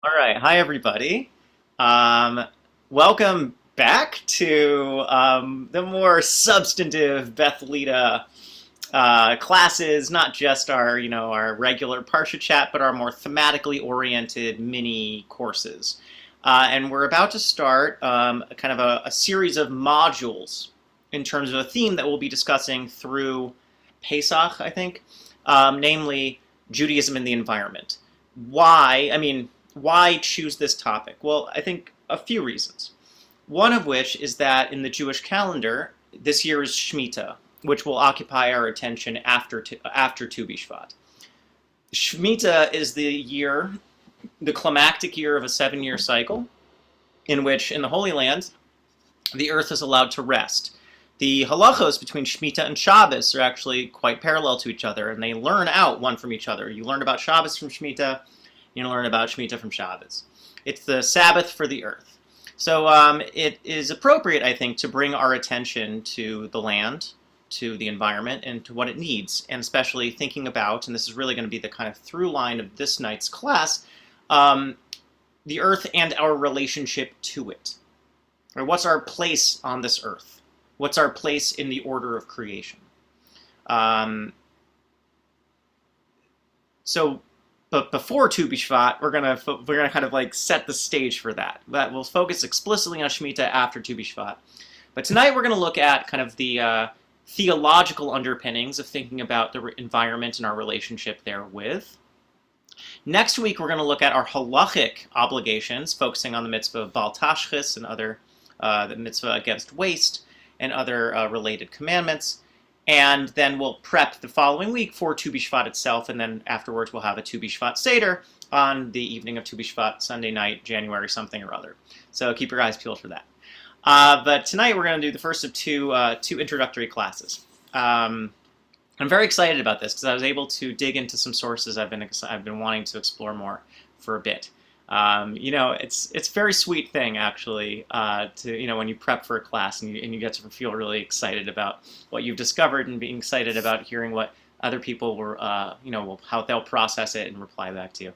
All right. Hi, everybody. Um, Welcome back to the more substantive Beth Leda classes, not just our regular Parsha chat, but our more thematically oriented mini courses. And we're about to start kind of a series of modules in terms of a theme that we'll be discussing through Pesach, I think, namely Judaism and the environment. Why choose this topic? Well, I think a few reasons. One of which is that in the Jewish calendar, this year is Shemitah, which will occupy our attention after Tu B'Shvat. Shemitah is the climactic year of a 7-year cycle, in which in the Holy Land, the earth is allowed to rest. The halachos between Shemitah and Shabbos are actually quite parallel to each other, and they learn out one from each other. You learn about Shabbos from Shemitah, you learn about Shemitah from Shabbos. It's the Sabbath for the earth. So it is appropriate, I think, to bring our attention to the land, to the environment, and to what it needs, and especially thinking about, and this is really going to be the kind of through line of this night's class, the earth and our relationship to it. Or what's our place on this earth? What's our place in the order of creation? But before Tu B'Shvat, we're gonna kind of like set the stage for that. But we'll focus explicitly on Shemitah after Tu B'Shvat. But tonight we're gonna look at kind of the theological underpinnings of thinking about the environment and our relationship therewith. Next week we're going to look at our halachic obligations, focusing on the mitzvah of Bal Tashchis and other the mitzvah against waste and other related commandments. And then we'll prep the following week for Tu B'Shvat itself, and then afterwards we'll have a Tu B'Shvat Seder on the evening of Tu B'Shvat, Sunday night, January something or other. So keep your eyes peeled for that. But tonight we're going to do the first of two introductory classes. I'm very excited about this because I was able to dig into some sources I've been wanting to explore more for a bit. It's a very sweet thing actually to when you prep for a class and you get to feel really excited about what you've discovered and being excited about hearing what other people were how they'll process it and reply back to you.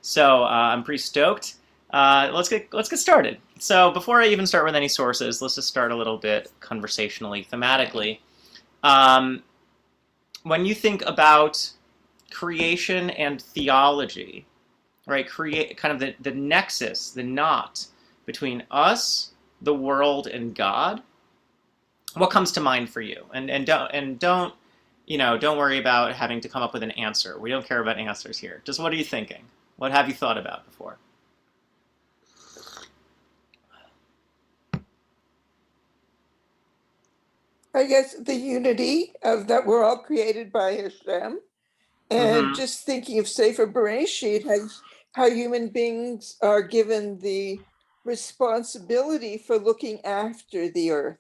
So I'm pretty stoked. Let's get started. So before I even start with any sources, let's just start a little bit conversationally, thematically. When you think about creation and theology, right? Create kind of the nexus, the knot between us, the world, and God. What comes to mind for you? And don't worry about having to come up with an answer. We don't care about answers here. Just what are you thinking? What have you thought about before? I guess the unity of that we're all created by Hashem, and just thinking of Sefer Bereshit, how human beings are given the responsibility for looking after the earth.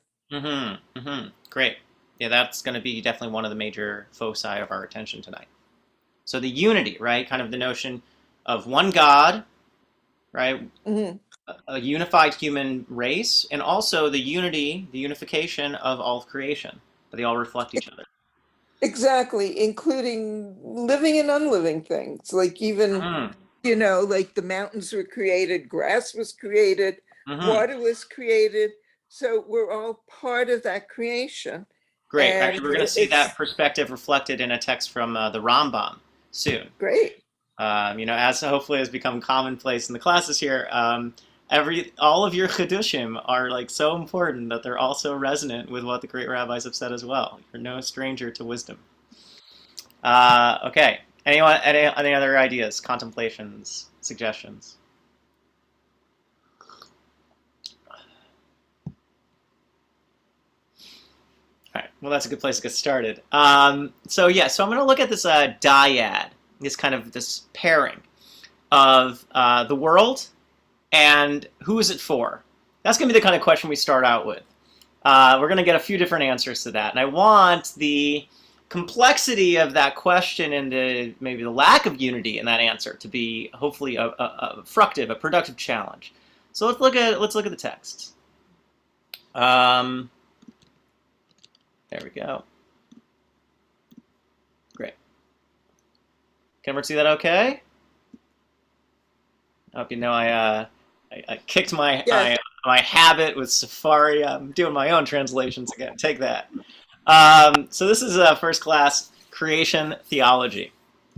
Great. Yeah, that's going to be definitely one of the major foci of our attention tonight. So the unity, right? Kind of the notion of one God, right? A unified human race, and also the unification of all of creation, that they all reflect each other. Exactly, including living and unliving things, like even, like the mountains were created, grass was created, water was created. So we're all part of that creation. Great. And Actually, we're going to see that perspective reflected in a text from the Rambam soon. Great. As hopefully has become commonplace in the classes here, all of your chedushim are like so important that they're also resonant with what the great rabbis have said as well. You're no stranger to wisdom. Okay. Anyone? Any other ideas, contemplations, suggestions? All right. Well, that's a good place to get started. So I'm going to look at this dyad, this pairing of the world and who is it for? That's going to be the kind of question we start out with. We're going to get a few different answers to that. And I want the complexity of that question and maybe the lack of unity in that answer to be hopefully a productive challenge. So let's look at the text. There we go. Great. Can everyone see that okay? I hope you know I kicked my Yes. my habit with Safari. I'm doing my own translations again. Take that. So this is first class creation theology.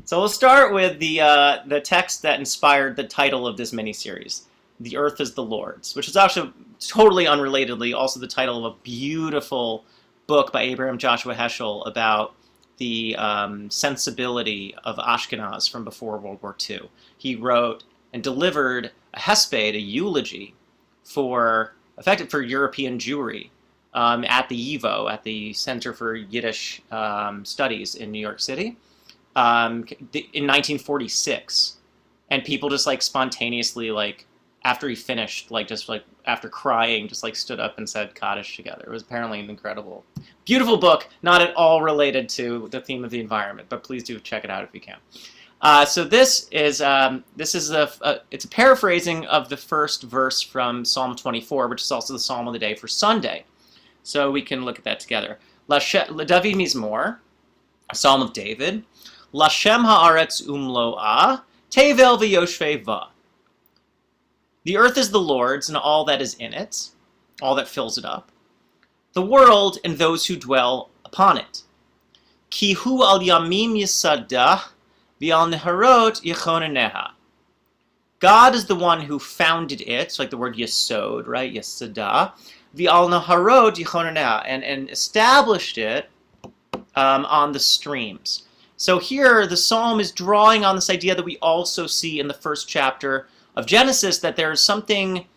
So we'll start with the text that inspired the title of this miniseries, "The Earth is the Lord's," which is actually totally unrelatedly also the title of a beautiful book by Abraham Joshua Heschel about the sensibility of Ashkenaz from before World War II. He wrote and delivered a hesped, a eulogy, for effective for European Jewry at the YIVO, at the Center for Yiddish Studies in New York City, in 1946. And people just like spontaneously, like after he finished, like just like after crying, just like stood up and said Kaddish together. It was apparently an incredible, beautiful book, not at all related to the theme of the environment, but please do check it out if you can. So it's a paraphrasing of the first verse from Psalm 24, which is also the Psalm of the day for Sunday. So we can look at that together. David Mizmor, a Psalm of David. Lashem haaretz umlo'ah, tevel v'yoshvei va. The earth is the Lord's and all that is in it, all that fills it up. The world and those who dwell upon it. Ki hu al yamim yisadah, v'al neharot yechoneneha. God is the one who founded it, it's like the word yesod, right? Yesadah. V'al neharot yechoneneha, and established it on the streams. So here the psalm is drawing on this idea that we also see in the first chapter of Genesis, that there is something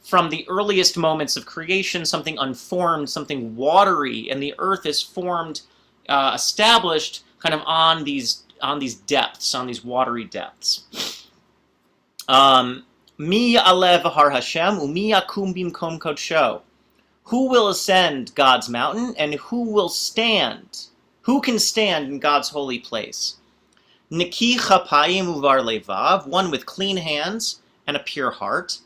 from the earliest moments of creation, something unformed, something watery, and the earth is formed, established kind of on these depths, on these watery depths. Mi alev har Hashem, umi yakum bimkom kodsho. Who will ascend God's mountain, and who will stand? Who can stand in God's holy place? Niki chapayim uvar levav, one with clean hands and a pure heart.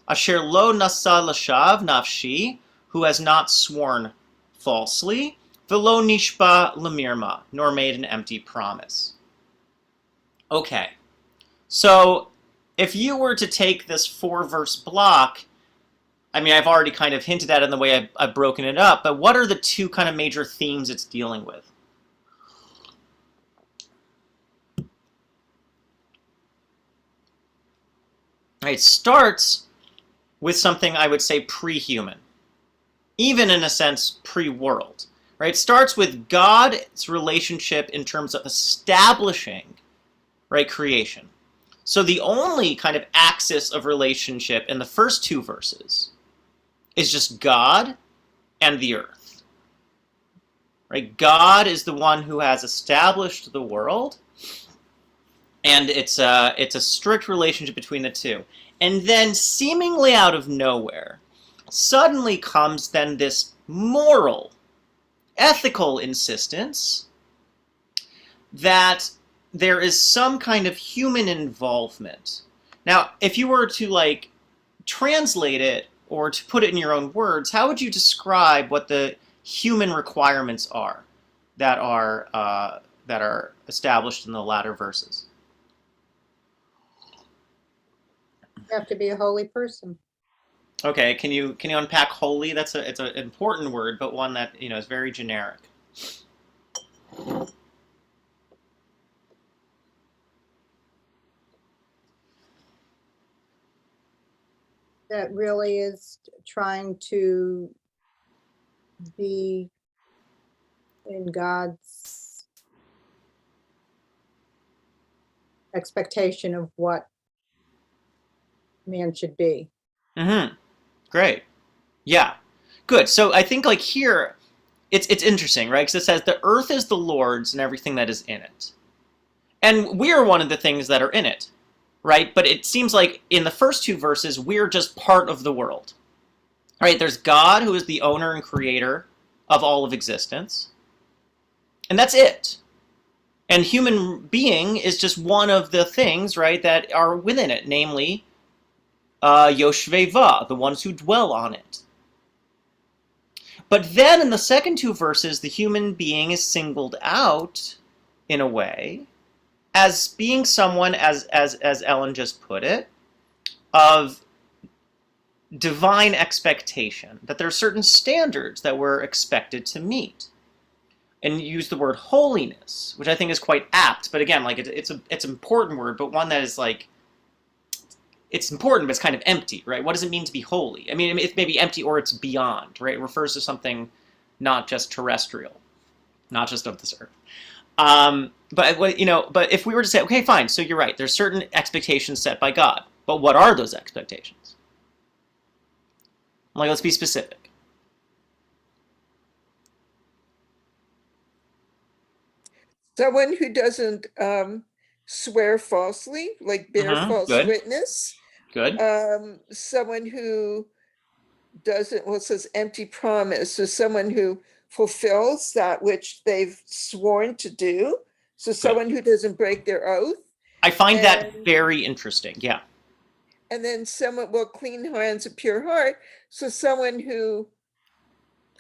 Asher lo nasa lashav nafshi, who has not sworn falsely. Velo nishba lemirma, nor made an empty promise. Okay, so if you were to take this 4-verse block, I mean, I've already kind of hinted at it in the way I've broken it up, but what are the two kind of major themes it's dealing with? It starts with something I would say pre-human, even in a sense pre-world. Right? It starts with God's relationship in terms of establishing, right, creation. So the only kind of axis of relationship in the first 2 verses is just God and the earth. Right? God is the one who has established the world, and it's a strict relationship between the two. And then, seemingly out of nowhere, suddenly comes then this moral, ethical insistence that there is some kind of human involvement. Now, if you were to like translate it or to put it in your own words, how would you describe what the human requirements are that are established in the latter verses? You have to be a holy person. Okay, can you unpack holy? It's an important word, but one that is very generic. That really is trying to be in God's expectation of what man should be. Mm-hmm. Great. Yeah. Good. So I think like here, it's interesting, right? Because it says the earth is the Lord's and everything that is in it. And we're one of the things that are in it, right? But it seems like in the first 2 verses, we're just part of the world. Right? There's God, who is the owner and creator of all of existence. And that's it. And human being is just one of the things, right, that are within it, namely Yoshvei Va, the ones who dwell on it. But then in the second 2 verses, the human being is singled out, in a way, as being someone, as Ellen just put it, of divine expectation, that there are certain standards that we're expected to meet. And you use the word holiness, which I think is quite apt, but again, like it's an important word, but one that is like, it's important, but it's kind of empty, right? What does it mean to be holy? I mean, it may be empty or it's beyond, right? It refers to something not just terrestrial, not just of this earth. But if we were to say, okay, fine, so you're right, there's certain expectations set by God, but what are those expectations? Like, let's be specific. Someone who doesn't swear falsely, like bear false Good. witness. Good. Someone who doesn't, well, it says empty promise. So someone who fulfills that which they've sworn to do. So someone who doesn't break their oath. I find that very interesting. Yeah. And then someone, well, clean hands, a pure heart. So someone who,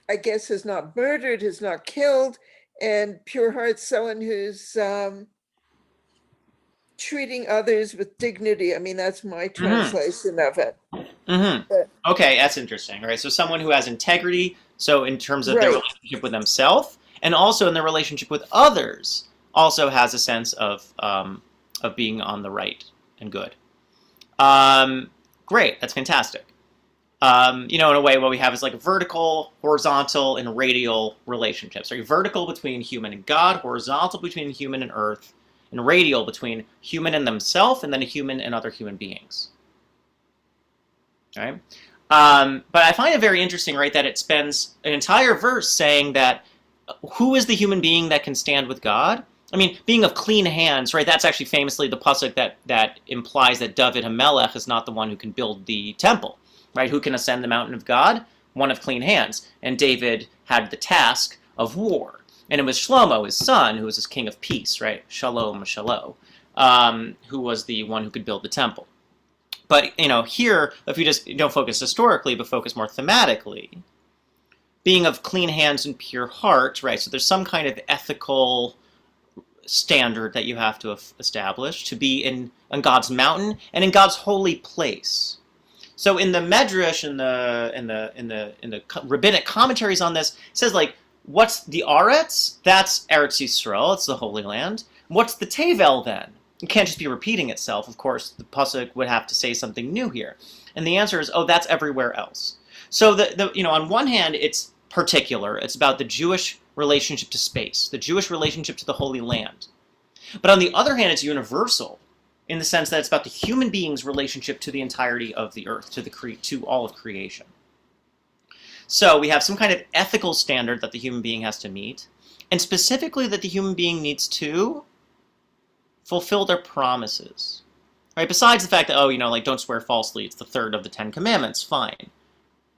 I guess, has not murdered, has not killed, and pure heart, someone who's treating others with dignity. I mean, that's my translation of it. But, okay, that's interesting. Right. So someone who has integrity. So in terms of their relationship with themselves, and also in their relationship with others, also has a sense of being on the right and good. Great. That's fantastic. In a way, what we have is like vertical, horizontal, and radial relationships. Right? Vertical between human and God, horizontal between human and earth, and radial between human and themselves, and then a human and other human beings. Right? But I find it very interesting, right, that it spends an entire verse saying that who is the human being that can stand with God? I mean, being of clean hands, right, that's actually famously the pasuk that implies that David HaMelech is not the one who can build the temple, right? Who can ascend the mountain of God? One of clean hands. And David had the task of war. And it was Shlomo, his son, who was his king of peace, right? Shalom, shalom, who was the one who could build the temple. But, here, if you just don't focus historically, but focus more thematically, being of clean hands and pure heart, right? So there's some kind of ethical standard that you have to establish to be on God's mountain and in God's holy place. So in the Medrash, in the rabbinic commentaries on this, it says like, what's the Aretz? That's Eretz Yisrael. It's the Holy Land. What's the Tevel then? It can't just be repeating itself. Of course, the pasuk would have to say something new here. And the answer is, that's everywhere else. So on one hand, it's particular. It's about the Jewish relationship to space, the Jewish relationship to the Holy Land. But on the other hand, it's universal in the sense that it's about the human being's relationship to the entirety of the earth, to all of creation. So we have some kind of ethical standard that the human being has to meet, and specifically that the human being needs to fulfill their promises. Right? Besides the fact that, don't swear falsely, it's the third of the 10 Commandments, fine.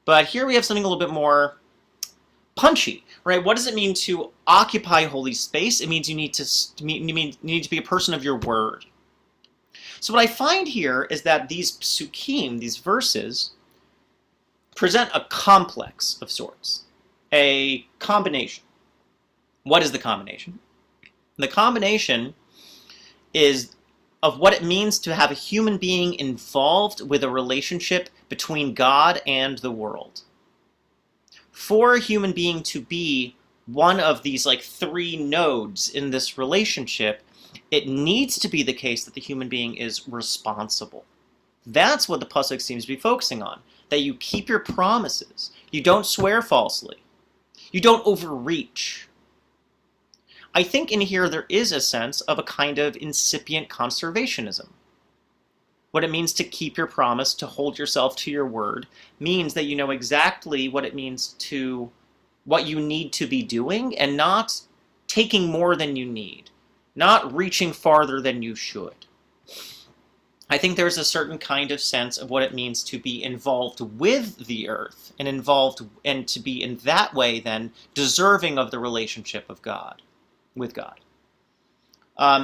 But here we have something a little bit more punchy, right? What does it mean to occupy holy space? It means you need to be a person of your word. So what I find here is that these psukim, these verses, present a complex of sorts, a combination. What is the combination? The combination is of what it means to have a human being involved with a relationship between God and the world. For a human being to be one of these three nodes in this relationship, it needs to be the case that the human being is responsible. That's what the pasuk seems to be focusing on, that you keep your promises, you don't swear falsely, you don't overreach. I think in here there is a sense of a kind of incipient conservationism. What it means to keep your promise, to hold yourself to your word, means that you know exactly what it means to what you need to be doing and not taking more than you need, not reaching farther than you should. I think there's a certain kind of sense of what it means to be involved with the earth and to be in that way then deserving of the relationship of God, with God.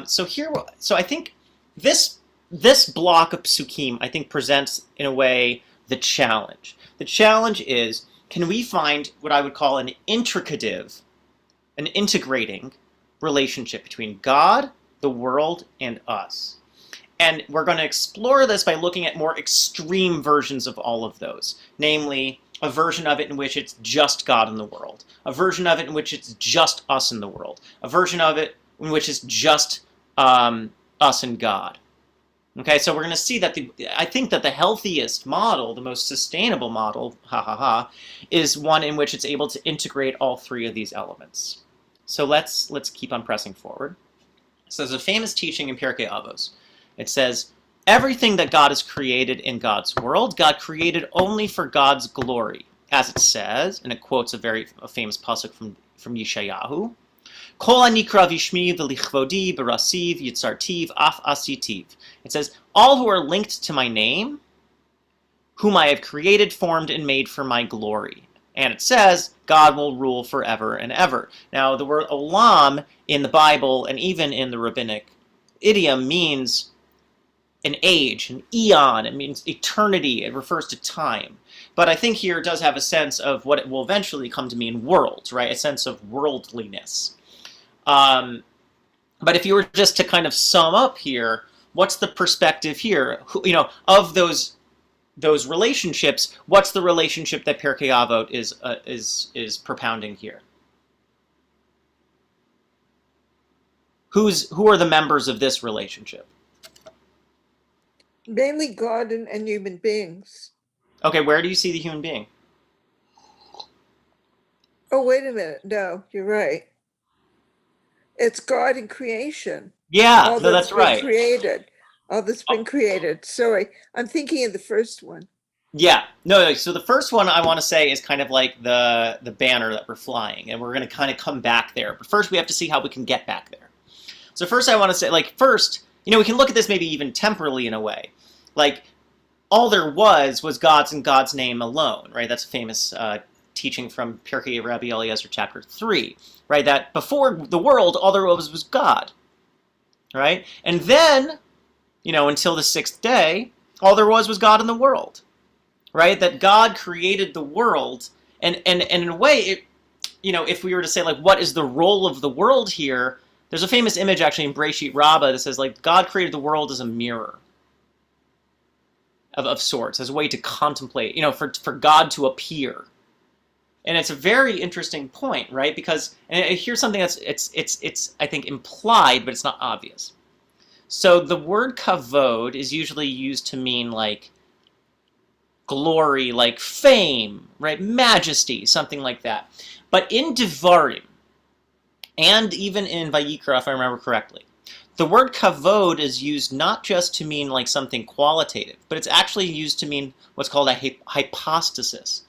So I think this block of psukim, I think, presents in a way the challenge. The challenge is, can we find what I would call an integrating relationship between God, the world, and us? And we're going to explore this by looking at more extreme versions of all of those, namely a version of it in which it's just God in the world, a version of it in which it's just us in the world, a version of it in which it's just us and God. Okay, so we're going to see that I think that the healthiest model, the most sustainable model, is one in which it's able to integrate all three of these elements. So let's keep on pressing forward. So there's a famous teaching in Pirkei Avos. It says, everything that God has created in God's world, God created only for God's glory. As it says, and it quotes a famous pasuk from Yeshayahu, Kol anikra vishmi v'lichvodi berasiv yitzartiv af asitiv. It says, all who are linked to my name, whom I have created, formed, and made for my glory. And it says, God will rule forever and ever. Now, the word olam in the Bible and even in the rabbinic idiom means an age, an eon. It means eternity. It refers to time. But I think here it does have a sense of what it will eventually come to mean world, right? A sense of worldliness. But if you were just to kind of sum up here, what's the perspective here? Of those relationships, what's the relationship that Pirkei Avot is propounding here? Who are the members of this relationship? Mainly God and human beings. Okay, where do you see the human being? Oh, wait a minute. No, you're right. It's God in creation. Yeah, no, that's right. All that's been created. Sorry, I'm thinking of the first one. Yeah, no, so the first one I want to say is kind of like the banner that we're flying, and we're going to kind of come back there. But first we have to see how we can get back there. So first I want to say, first, we can look at this maybe even temporally in a way. All there was God's and God's name alone, right? That's a famous teaching from Pirkei Rabbi Eliezer chapter 3, right? That before the world, all there was God, right? And then, until the sixth day, all there was God in the world, right? That God created the world, and in a way, if we were to say, what is the role of the world here, there's a famous image actually in Breshit Rabbah that says, God created the world as a mirror of sorts, as a way to contemplate, for God to appear. And it's a very interesting point, right? Because, and here's something that's, it's I think, implied, but it's not obvious. So the word kavod is usually used to mean, glory, fame, right? Majesty, something like that. But in Devarim, and even in Vayikra, if I remember correctly, the word kavod is used not just to mean something qualitative, but it's actually used to mean what's called a hypostasis.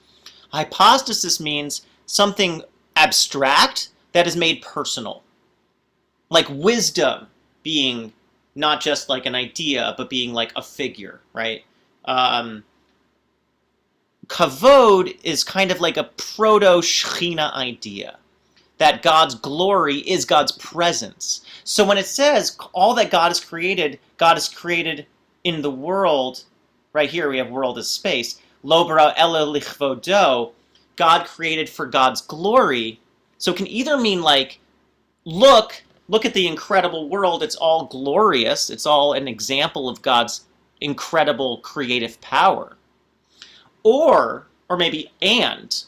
Hypostasis means something abstract that is made personal. Like wisdom being not just an idea, but being a figure, right? Kavod is kind of like a proto-Shechina idea, that God's glory is God's presence. So when it says all that God has created in the world, right here we have world as space, Lo bara ela lichvodo, God created for God's glory. So it can either mean look at the incredible world, it's all glorious, it's all an example of God's incredible creative power. Or maybe it's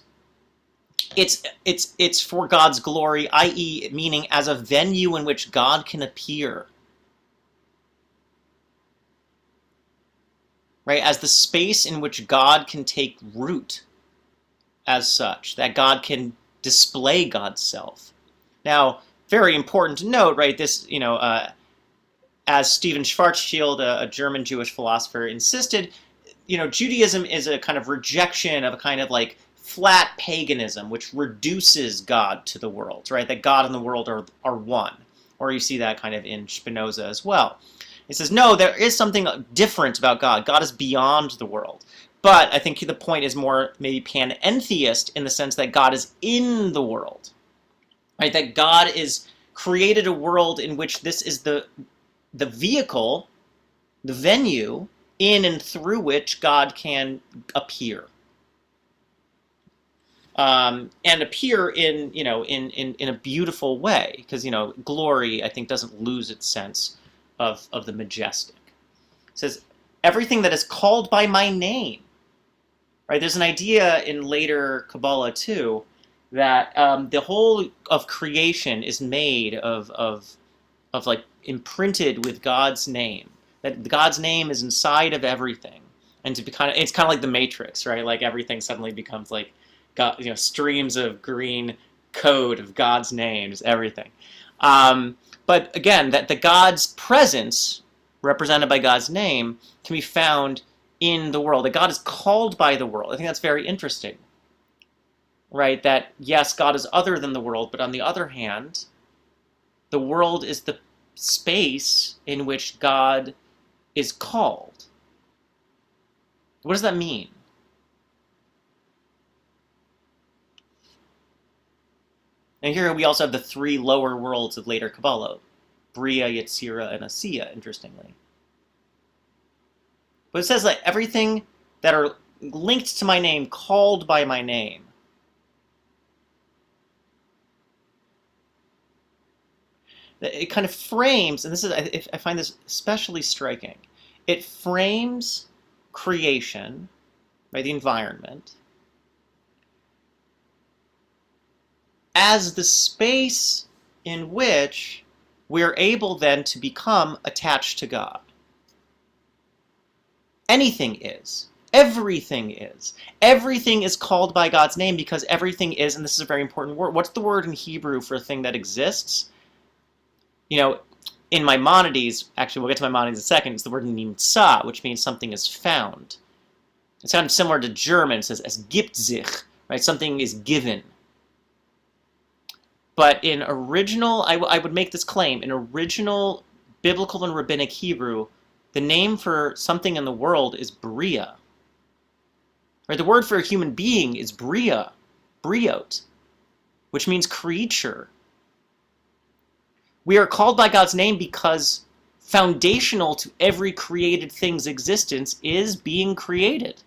for God's glory, i.e. meaning as a venue in which God can appear. Right? As the space in which God can take root as such, that God can display God's self. Now, very important to note, right, this, as Stephen Schwarzschild, a German Jewish philosopher, insisted, Judaism is a kind of rejection of a kind of flat paganism, which reduces God to the world, right? That God and the world are one. Or you see that kind of in Spinoza as well. It says, no, there is something different about God. God is beyond the world. But I think the point is more maybe panentheist in the sense that God is in the world. Right? That God is created a world in which this is the vehicle, the venue, in and through which God can appear. And appear in a beautiful way, because glory, I think, doesn't lose its sense of the majestic. says, everything that is called by my name. Right? There's an idea in later Kabbalah too that the whole of creation is made of like imprinted with God's name. That God's name is inside of everything, and to be it's kind of like the Matrix, right? Like everything suddenly becomes like God, streams of green code of God's names, everything. But again, that the God's presence, represented by God's name, can be found in the world. That God is called by the world. I think that's very interesting, right? That yes, God is other than the world, but on the other hand, the world is the space in which God is called. What does that mean? And here we also have the three lower worlds of later Kabbalah: Bria, Yetzira, and Asiya, interestingly. But it says that everything that are linked to my name, called by my name. It kind of frames, and this is, I find this especially striking, it frames creation, right, the environment, as the space in which we're able then to become attached to God. Anything is. Everything is. Everything is called by God's name because everything is, and this is a very important word. What's the word in Hebrew for a thing that exists? In Maimonides, actually we'll get to Maimonides in a second, it's the word nimtza, which means something is found. It's kind of similar to German, it says es gibt sich, right? Something is given. But in original, I would make this claim, in original biblical and rabbinic Hebrew, the name for something in the world is bria. Right? The word for a human being is bria, briot, which means creature. We are called by God's name because foundational to every created thing's existence is being created.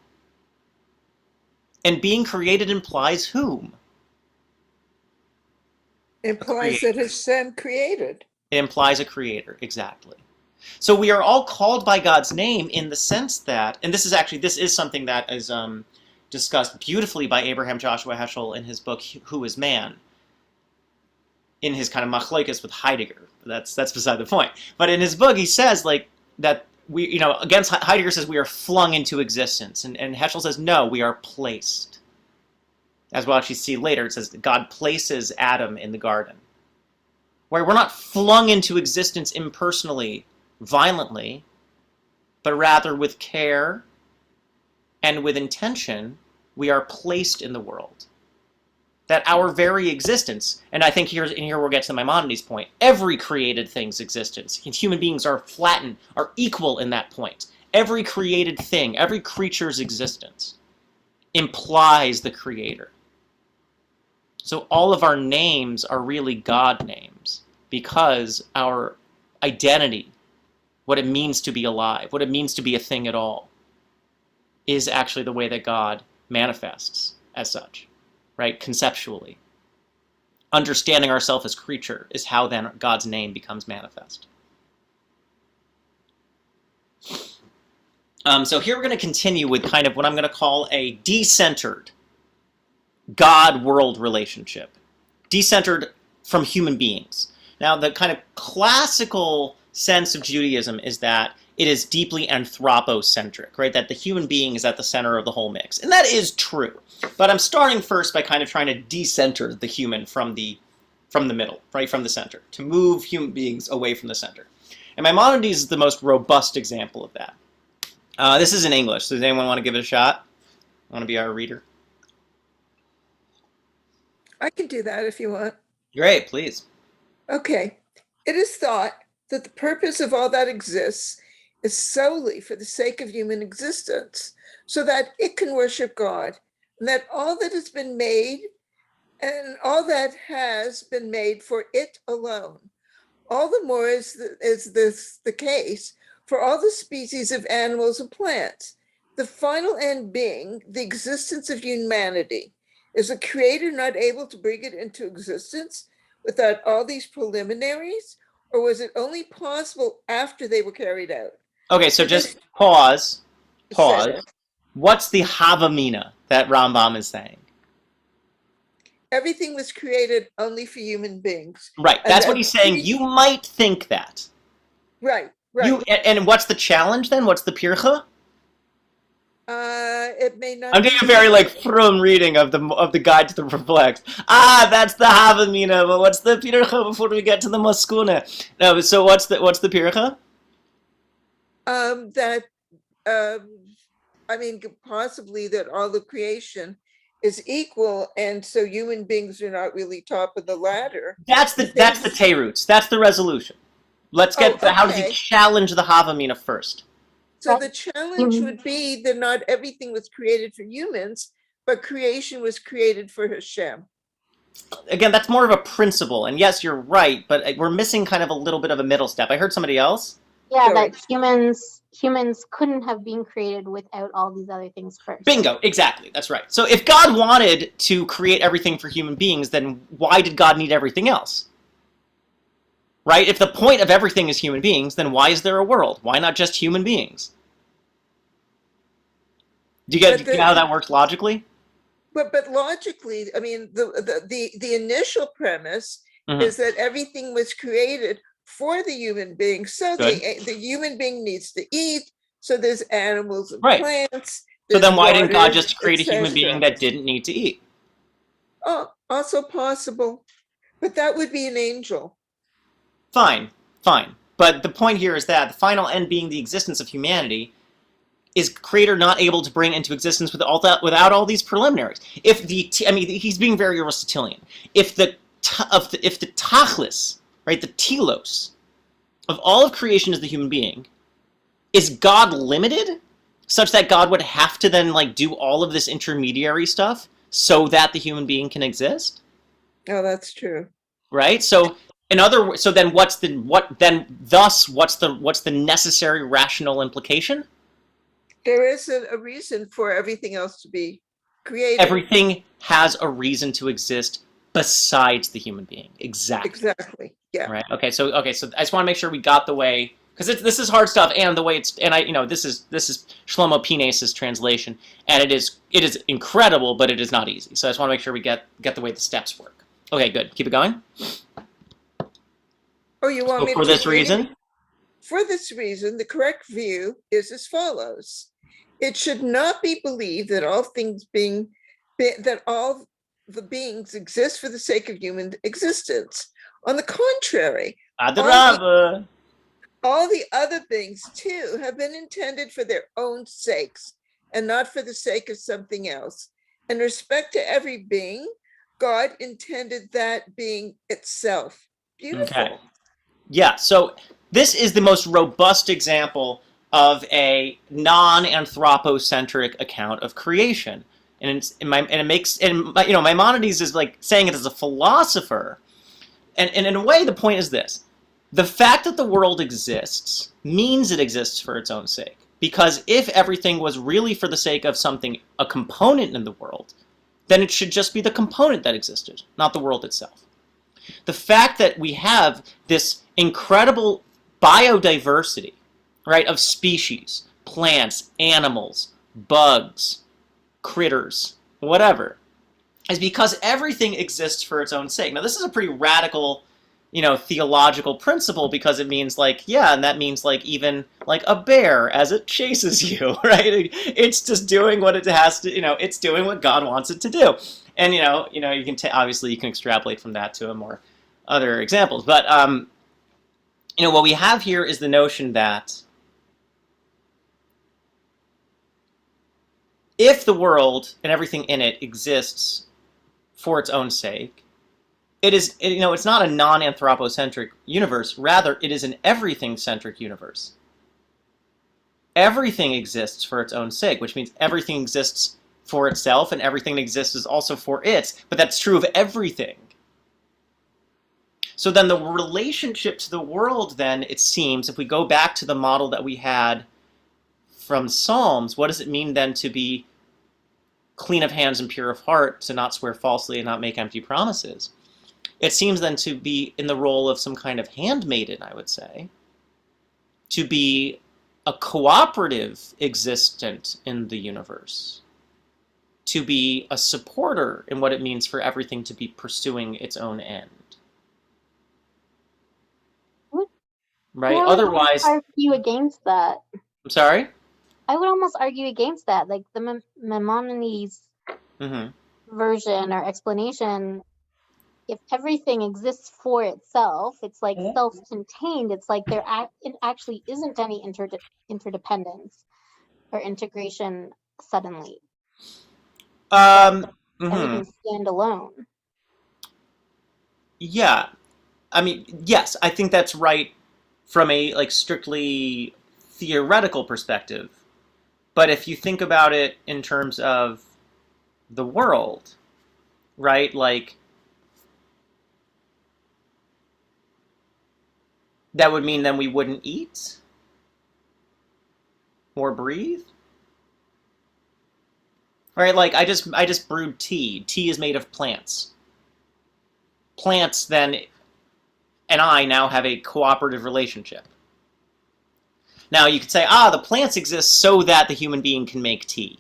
And being created implies whom? Implies that Hashem created. It implies a creator, exactly. So we are all called by God's name in the sense that, and this is something that is discussed beautifully by Abraham Joshua Heschel in his book, Who is Man? In his kind of machlokes with Heidegger. That's beside the point. But in his book, he says that we, against Heidegger says we are flung into existence. And Heschel says, no, we are placed. As we'll actually see later, it says that God places Adam in the garden. Where we're not flung into existence impersonally, violently, but rather with care and with intention, we are placed in the world. That our very existence, and I think here we'll get to Maimonides' point, every created thing's existence, human beings are flattened, are equal in that point. Every created thing, every creature's existence implies the creator. So all of our names are really God names because our identity, what it means to be alive, what it means to be a thing at all, is actually the way that God manifests as such. Right, conceptually. Understanding ourselves as creature is how then God's name becomes manifest. So here we're going to continue with kind of what I'm going to call a decentered God-world relationship. Decentered from human beings. Now, the kind of classical sense of Judaism is that it is deeply anthropocentric, right? That the human being is at the center of the whole mix. And that is true. But I'm starting first by kind of trying to decenter the human from the middle, right, from the center, to move human beings away from the center. And Maimonides is the most robust example of that. This is in English, so does anyone want to give it a shot? Want to be our reader? I can do that if you want. Great, please. Okay. It is thought that the purpose of all that exists is solely for the sake of human existence, so that it can worship God, and that all that has been made and all that has been made for it alone. All the more is this the case for all the species of animals and plants. The final end being the existence of humanity. Is the creator not able to bring it into existence without all these preliminaries? Or was it only possible after they were carried out? Okay, so So just this pause. says What's the Havamina that Rambam is saying? everything was created only for human beings. Right, And that's what he's saying. You might think that. right. And what's the challenge then? What's the pircha? It may not I'm doing a very like frum reading of the guide to the perplexed. That's the Havamina, but what's the pircha before we get to the Maskuna? No, so what's the pircha? That I mean, possibly that all the creation is equal, and so human beings are not really top of the ladder. That's the Teirutz. That's the resolution. Let's get to how does he challenge the Havamina first? So the challenge would be that not everything was created for humans, but creation was created for Hashem. Again, that's more of a principle, and yes, you're right, but we're missing kind of a little bit of a middle step. I heard somebody else. Yeah, that humans couldn't have been created without all these other things first. Bingo, exactly, that's right. So if God wanted to create everything for human beings, then why did God need everything else? Right? If the point of everything is human beings, then why is there a world? Why not just human beings? Do you get how that works logically? But logically, I mean, the initial premise is that everything was created for the human being. So the human being needs to eat. So there's animals and plants. So then why didn't God just create a human being that didn't need to eat? Oh, also possible. But that would be an angel. Fine. But the point here is that the final end being the existence of humanity is Creator not able to bring into existence without all these preliminaries. If he's being very Aristotelian. If the tachlis, right, the telos of all of creation is the human being, is God limited such that God would have to then like do all of this intermediary stuff so that the human being can exist? Oh, that's true. Right? So then what's the necessary rational implication? There is a reason for everything else to be created. Everything has a reason to exist besides the human being. Exactly. Yeah. Right. Okay. So I just want to make sure we got the way, because this is hard stuff, and the way it's, and this is Shlomo Pines's translation, and it is incredible, but it is not easy. So I just want to make sure we get the way the steps work. Okay. Good. Keep it going. Oh, you want me for this reason? For this reason, the correct view is as follows. It should not be believed that all the beings exist for the sake of human existence. On the contrary, all the other beings too have been intended for their own sakes and not for the sake of something else. In respect to every being, God intended that being itself. Beautiful. Okay. Yeah, so this is the most robust example of a non-anthropocentric account of creation, and Maimonides is like saying it as a philosopher, and in a way the point is this: the fact that the world exists means it exists for its own sake, because if everything was really for the sake of something, a component in the world, then it should just be the component that existed, not the world itself. The fact that we have this incredible biodiversity, right, of species, plants, animals, bugs, critters, whatever, is because everything exists for its own sake. Now, this is a pretty radical, theological principle, because it means and that means even a bear as it chases you, right? It's just doing what it has to, it's doing what God wants it to do. And, you can obviously you can extrapolate from that to a more other examples, but what we have here is the notion that if the world and everything in it exists for its own sake, it's not a non-anthropocentric universe. Rather, it is an everything-centric universe. Everything exists for its own sake, which means everything exists for itself, and everything that exists is also for it. But that's true of everything. So then the relationship to the world, then, it seems, if we go back to the model that we had from Psalms, what does it mean then to be clean of hands and pure of heart, to not swear falsely and not make empty promises? It seems then to be in the role of some kind of handmaiden, I would say, to be a cooperative existent in the universe, to be a supporter in what it means for everything to be pursuing its own end. Right? I would Otherwise, argue against that. I'm sorry? I would almost argue against that. Like the Maimonides Mm-hmm. version or explanation, if everything exists for itself, it's like self-contained. It's like it actually isn't any interdependence or integration suddenly. Mm-hmm. Everything's standalone. Yeah. I mean, yes, I think that's right from a like strictly theoretical perspective. But if you think about it in terms of the world, right? Like that would mean then we wouldn't eat or breathe. Right? Like I just brewed tea. Tea is made of plants. Plants then and I now have a cooperative relationship. Now you could say, the plants exist so that the human being can make tea.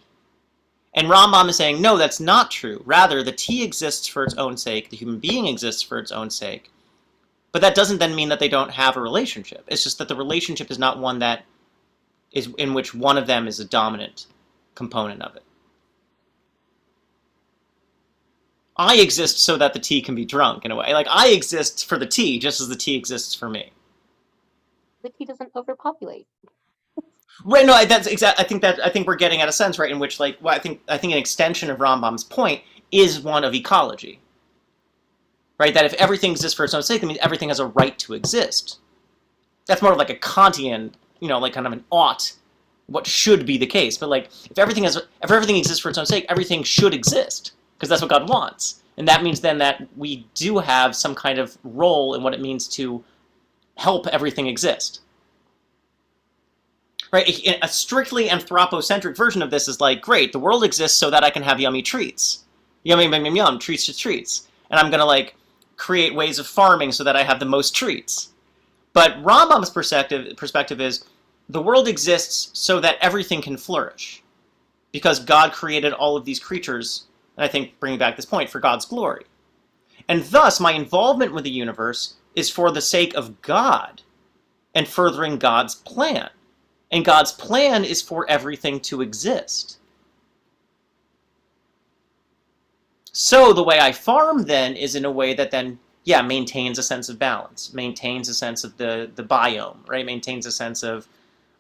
And Rambam is saying, no, that's not true. Rather, the tea exists for its own sake, the human being exists for its own sake. But that doesn't then mean that they don't have a relationship. It's just that the relationship is not one that is in which one of them is a dominant component of it. I exist so that the tea can be drunk, in a way. Like, I exist for the tea, just as the tea exists for me. The tea doesn't overpopulate. Right, no, that's exactly. I think we're getting at a sense, right, in which, like, well, I think an extension of Rambam's point is one of ecology, right? That if everything exists for its own sake, that means everything has a right to exist. That's more of like a Kantian, like kind of an ought, what should be the case. But like, if everything exists for its own sake, everything should exist because that's what God wants, and that means then that we do have some kind of role in what it means to help everything exist. Right, a strictly anthropocentric version of this is like, great, the world exists so that I can have yummy treats. Yummy, yum, yum, yum, treats to treats. And I'm going to, like, create ways of farming so that I have the most treats. But Rambam's perspective is, the world exists so that everything can flourish. Because God created all of these creatures, and I think, bringing back this point, for God's glory. And thus, my involvement with the universe is for the sake of God, and furthering God's plan. And God's plan is for everything to exist. So the way I farm then is in a way that then, maintains a sense of balance, maintains a sense of the biome, right? Maintains a sense of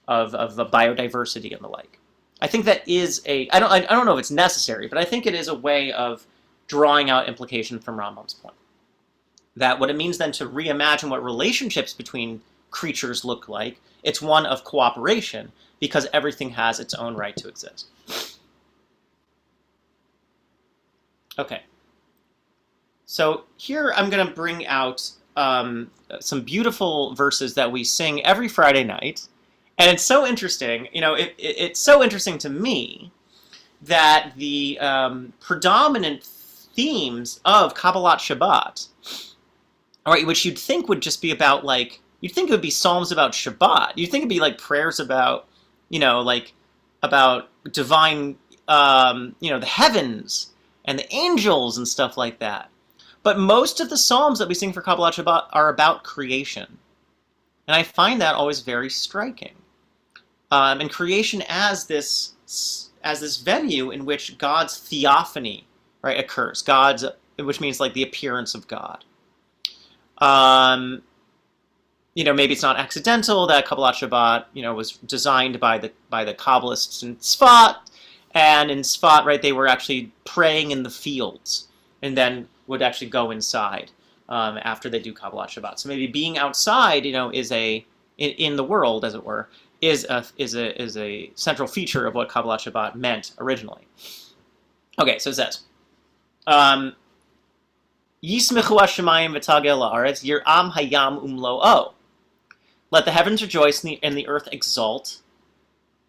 the biodiversity and the like. I think that is I don't know if it's necessary, but I think it is a way of drawing out implication from Rambam's point. That what it means then to reimagine what relationships between creatures look like, it's one of cooperation, because everything has its own right to exist. Okay. So here I'm going to bring out some beautiful verses that we sing every Friday night. And it's so interesting, it's so interesting to me that the predominant themes of Kabbalah Shabbat, all right, which you'd think would just be about, like, you'd think it would be psalms about Shabbat. You'd think it'd be like prayers about, about divine, the heavens and the angels and stuff like that. But most of the psalms that we sing for Kabbalah Shabbat are about creation. And I find that always very striking. And creation as this venue in which God's theophany, right, occurs. Which means like the appearance of God. Maybe it's not accidental that Kabbalah Shabbat, was designed by the Kabbalists in Tzfat, and in Tzfat, right, they were actually praying in the fields, and then would actually go inside after they do Kabbalah Shabbat. So maybe being outside, is in the world, as it were, is a central feature of what Kabbalah Shabbat meant originally. Okay, so it says. Yismechu hashemayim v'tagel la'aretz yir'am hayam umlo'o. Let the heavens rejoice and the earth exult.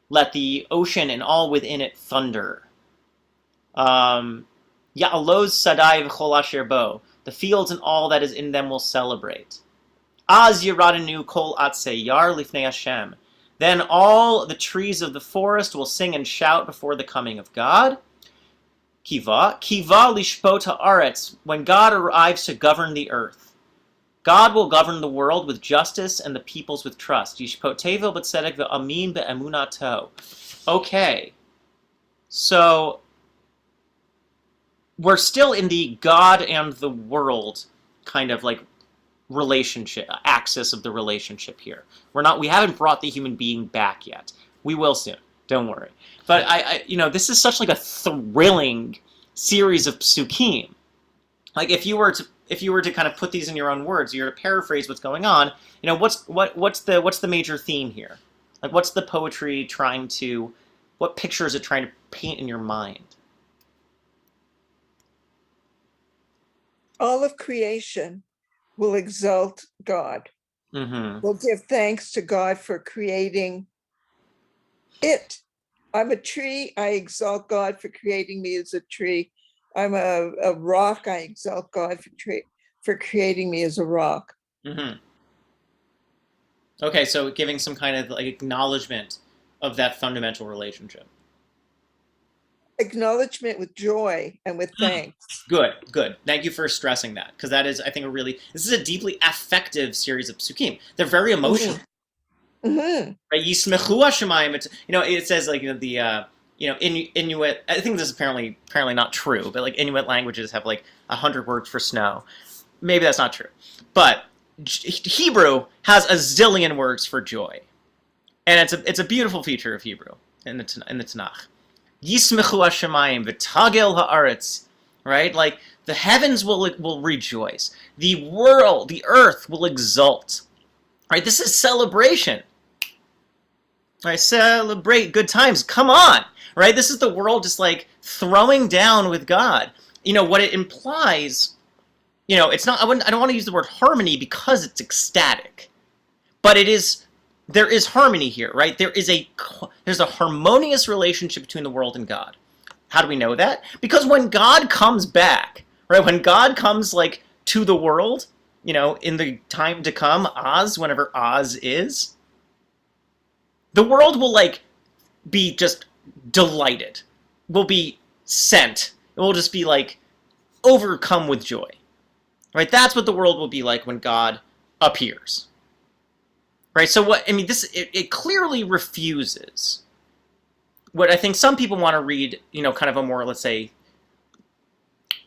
Let the ocean and all within it thunder. Ya'aloz sadai v'chol asher bo. The fields and all that is in them will celebrate. Az yiradenu kol atzei yar lifnei Hashem. Then all the trees of the forest will sing and shout before the coming of God. Kiva lishpot haaretz, when God arrives to govern the earth. God will govern the world with justice and the peoples with trust. Yishpot tevel b'tzedek ve'amin be'emunato. Okay, so we're still in the God and the world kind of like relationship, axis of the relationship here. We haven't brought the human being back yet. We will soon. Don't worry. But this is such like a thrilling series of psukim. Like if you were to kind of put these in your own words, you were to paraphrase what's going on. What's the major theme here? Like what's the poetry trying to? What picture is it trying to paint in your mind? All of creation will exalt God. Mm-hmm. Will give thanks to God for creating it. I'm a tree, I exalt God for creating me as a tree. I'm a rock, I exalt God for creating me as a rock. Mm-hmm. Okay, so giving some kind of like acknowledgement of that fundamental relationship. Acknowledgement with joy and with thanks. Good. Thank you for stressing that, because that is, I think, this is a deeply affective series of psukim. They're very emotional. Mm-hmm. Right? Yismechu hashemayim. It says like Inuit. I think this is apparently not true, but like Inuit languages have like 100 words for snow. Maybe that's not true, but Hebrew has a zillion words for joy, and it's a beautiful feature of Hebrew in the Tanakh. Yismechu hashemayim v'tagel haaretz. Right, like the heavens will rejoice, the world, the earth will exult. Right, this is celebration. Right, celebrate good times. Come on, right? This is the world just like throwing down with God. What it implies. It's not. I don't want to use the word harmony because it's ecstatic, but it is. There is harmony here, right? There's a harmonious relationship between the world and God. How do we know that? Because when God comes back, right? When God comes like to the world, in the time to come, whenever Oz is, the world will like be just delighted. Will be sent. It will just be like overcome with joy. Right? That's what the world will be like when God appears. Right? So it clearly refuses what I think some people want to read, kind of a more, let's say,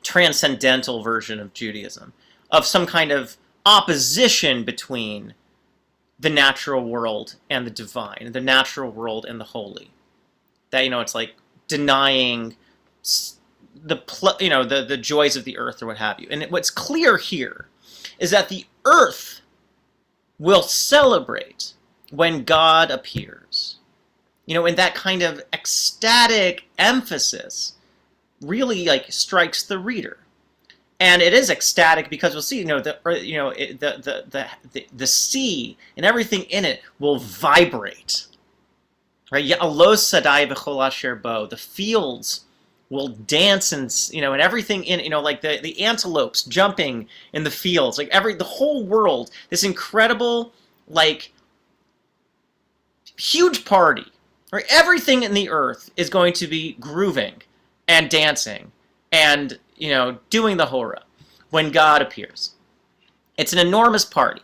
transcendental version of Judaism, of some kind of opposition between the natural world and the divine, the natural world and the holy. That, it's like denying the joys of the earth or what have you. And what's clear here is that the earth will celebrate when God appears. And that kind of ecstatic emphasis really like strikes the reader. And it is ecstatic because we'll see, the sea and everything in it will vibrate. Right? The fields will dance and everything in, like the antelopes jumping in the fields, like the whole world, this incredible, like, huge party. Right? Everything in the earth is going to be grooving and dancing and, doing the hora when God appears. It's an enormous party.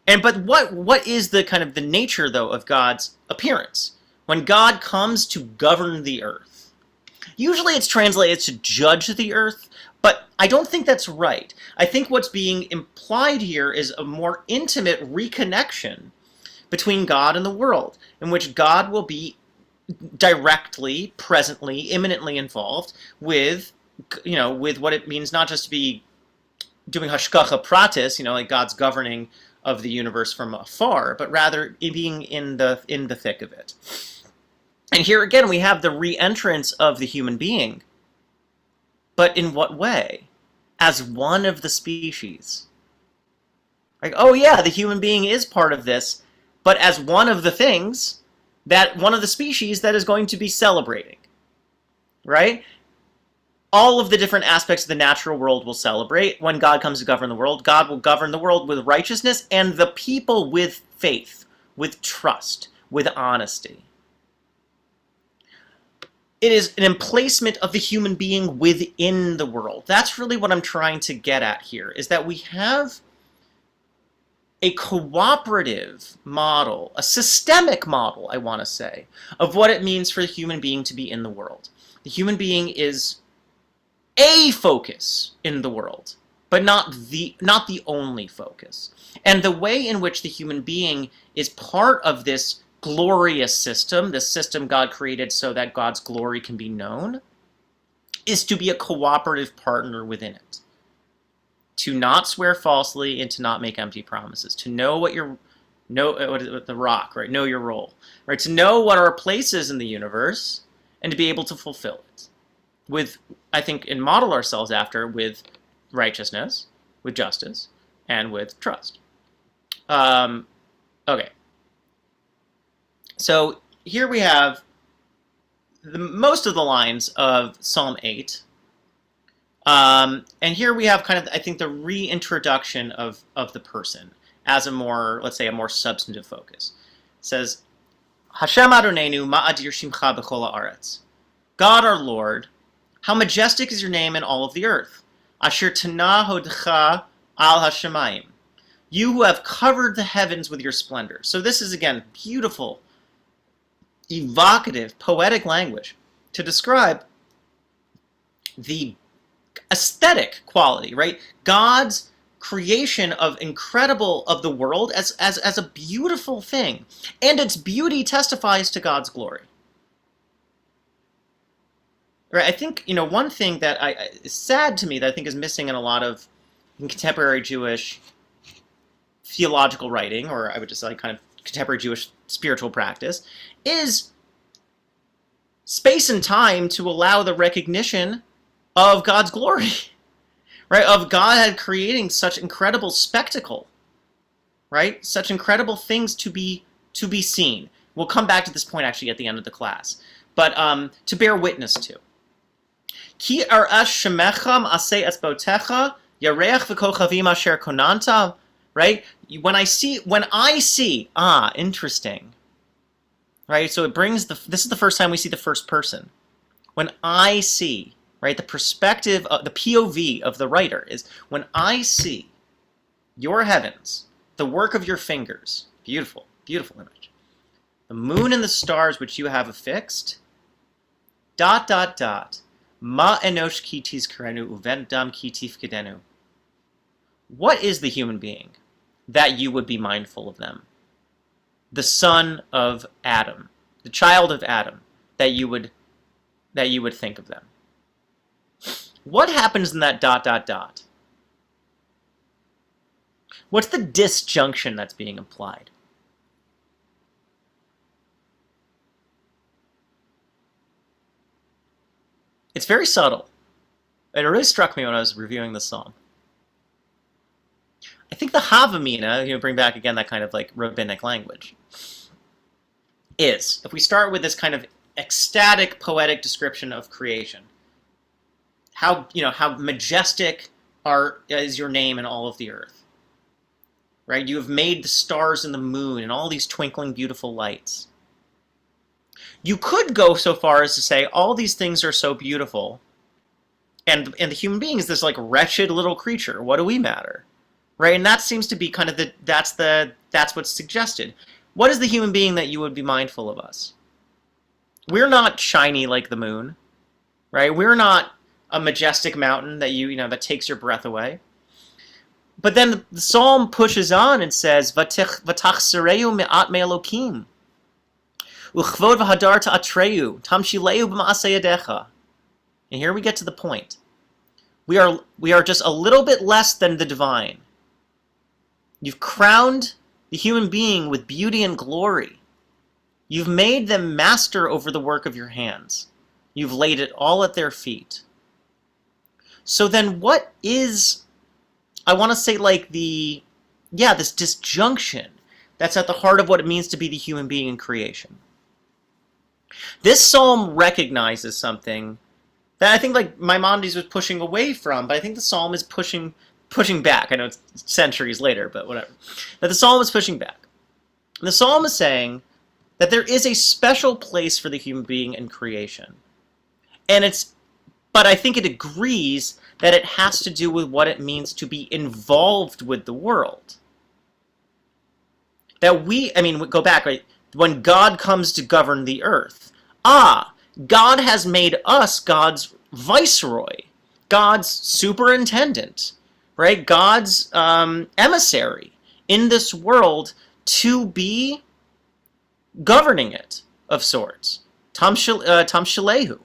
But what is the kind of the nature, though, of God's appearance? When God comes to govern the earth. Usually it's translated to judge the earth, but I don't think that's right. I think what's being implied here is a more intimate reconnection between God and the world, in which God will be directly, presently, imminently involved with, with what it means not just to be doing hashgacha pratis, like God's governing of the universe from afar, but rather being in the thick of it. And here again we have the re-entrance of the human being. But in what way? As one of the species. Like, oh yeah, the human being is part of this, but as one of the things, one of the species that is going to be celebrating. Right? All of the different aspects of the natural world will celebrate. When God comes to govern the world, God will govern the world with righteousness and the people with faith, with trust, with honesty. It is an emplacement of the human being within the world. That's really what I'm trying to get at here, is that we have a cooperative model, a systemic model, I want to say, of what it means for the human being to be in the world. The human being is a focus in the world, but not the only focus. And the way in which the human being is part of this glorious system, this system God created so that God's glory can be known, is to be a cooperative partner within it. To not swear falsely and to not make empty promises. To know what your the rock, right? Know your role, right? To know what our place is in the universe and to be able to fulfill it. With, I think, and model ourselves after with righteousness, with justice, and with trust. Okay. So here we have most of the lines of Psalm 8. And here we have kind of, I think, the reintroduction of the person as a more, let's say, a more substantive focus. It says, Hashem Adonenu ma'adir shimcha b'chol haaretz. God our Lord, how majestic is your name in all of the earth. Asher tana hodcha al hashemayim. You who have covered the heavens with your splendor. So this is, again, beautiful, evocative, poetic language to describe the aesthetic quality, right? God's creation of the world as a beautiful thing. And its beauty testifies to God's glory. Right? I think, one thing that is sad to me that I think is missing in a lot of contemporary Jewish theological writing, or I would just say kind of contemporary Jewish spiritual practice, is space and time to allow the recognition of God's glory, right? Of God creating such incredible spectacle, right? Such incredible things to be seen. We'll come back to this point actually at the end of the class, but to bear witness to. Ki arash shemecham aseh esbotecha yareach v'kochavim asher konanta. Right? When I see, interesting. Right? So it brings this is the first time we see the first person. When I see, right, the perspective, the POV of the writer is, when I see your heavens, the work of your fingers, beautiful, beautiful image, the moon and the stars which you have affixed, ... Ma enosh ki tizkerenu uven dam ki tifkedenu. What is the human being that you would be mindful of them? The son of Adam, the child of Adam, that you would think of them. What happens in that ... What's the disjunction that's being implied? It's very subtle. It really struck me when I was reviewing the psalm. I think the Havamina, bring back again that kind of like rabbinic language, is, if we start with this kind of ecstatic, poetic description of creation, how majestic is your name in all of the earth, right? You have made the stars and the moon and all these twinkling, beautiful lights. You could go so far as to say all these things are so beautiful, and the human being is this like wretched little creature. What do we matter? Right, and that seems to be kind of that's what's suggested. What is the human being that you would be mindful of us? We're not shiny like the moon, right? We're not a majestic mountain that that takes your breath away. But then the psalm pushes on and says, "Vatachsereu me'at me'elokim, uchvod v'hadar ta'atreu, tamshileu b'ma'aseh yadecha." And here we get to the point. We are just a little bit less than the divine. You've crowned the human being with beauty and glory. You've made them master over the work of your hands. You've laid it all at their feet. So then what is, I want to say, like this disjunction that's at the heart of what it means to be the human being in creation. This psalm recognizes something that I think like Maimonides was pushing away from, but I think the psalm is pushing back. I know it's centuries later, but whatever. That the psalm is pushing back. The psalm is saying that there is a special place for the human being in creation. But I think it agrees that it has to do with what it means to be involved with the world. That go back, right? When God comes to govern the earth, God has made us God's viceroy, God's superintendent, right? God's emissary in this world to be governing it of sorts. Tam Shalehu.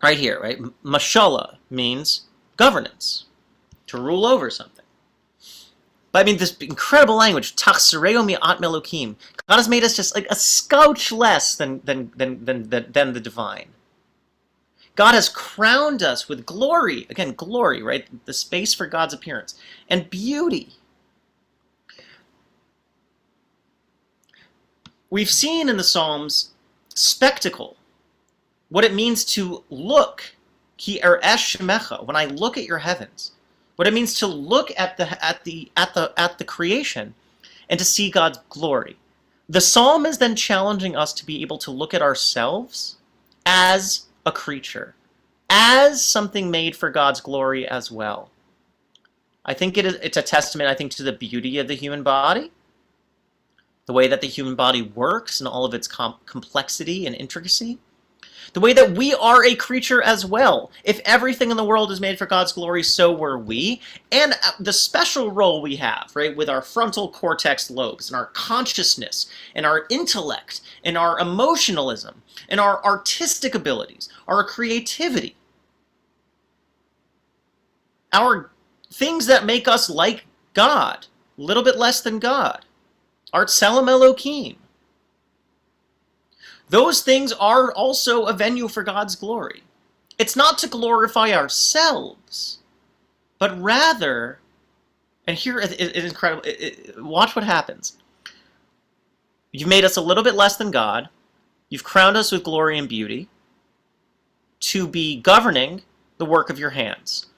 Right here, right? Mashallah means governance, to rule over something. But I mean, this incredible language, Tachsereo mi'at melokim. God has made us just like a scotch less than the divine. God has crowned us with glory. Again, glory, right? The space for God's appearance. And beauty. We've seen in the Psalms spectacle. What it means to look, ki eresh shemecha, when I look at your heavens, what it means to look at the creation and to see God's glory. The psalm is then challenging us to be able to look at ourselves as a creature, as something made for God's glory as well. I think it's a testament, I think, to the beauty of the human body, the way that the human body works and all of its complexity and intricacy. The way that we are a creature as well. If everything in the world is made for God's glory, so were we. And the special role we have, right, with our frontal cortex lobes and our consciousness and our intellect and our emotionalism and our artistic abilities, our creativity. Our things that make us like God, a little bit less than God. Our Tselem Elohim. Those things are also a venue for God's glory. It's not to glorify ourselves, but rather, and here it is incredible, watch what happens. You've made us a little bit less than God. You've crowned us with glory and beauty to be governing the work of your hands.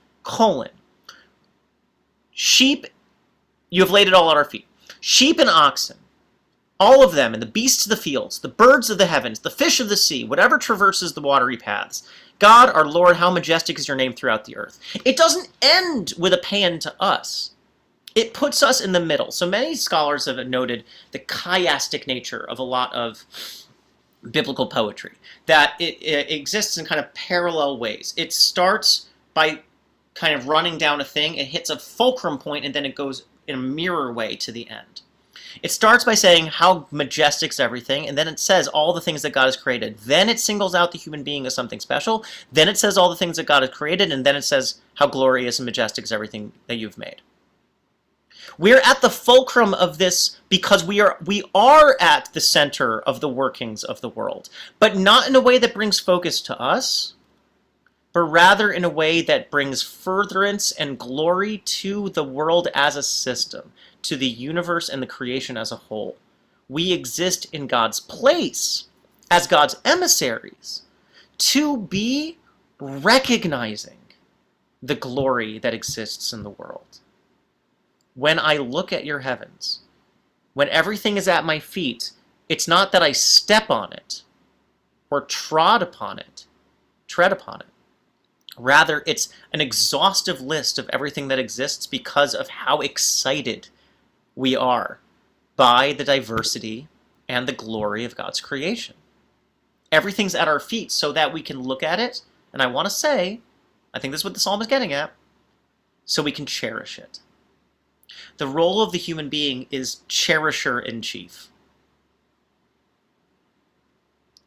Sheep, you have laid it all at our feet. Sheep and oxen, all of them, and the beasts of the fields, the birds of the heavens, the fish of the sea, whatever traverses the watery paths. God, our Lord, how majestic is your name throughout the earth. It doesn't end with a paean to us. It puts us in the middle. So many scholars have noted the chiastic nature of a lot of biblical poetry, that it exists in kind of parallel ways. It starts by kind of running down a thing, it hits a fulcrum point, and then it goes in a mirror way to the end. It starts by saying how majestic is everything, and then it says all the things that God has created. Then it singles out the human being as something special. Then it says all the things that God has created, and then it says how glorious and majestic is everything that you've made. We're at the fulcrum of this because we are at the center of the workings of the world, but not in a way that brings focus to us, but rather in a way that brings furtherance and glory to the world as a system, to the universe and the creation as a whole. We exist in God's place as God's emissaries to be recognizing the glory that exists in the world. When I look at your heavens, when everything is at my feet, it's not that I step on it or tread upon it. Rather, it's an exhaustive list of everything that exists because of how excited we are by the diversity and the glory of God's creation. Everything's at our feet so that we can look at it, and I want to say, I think this is what the psalm is getting at, so we can cherish it. The role of the human being is cherisher in chief.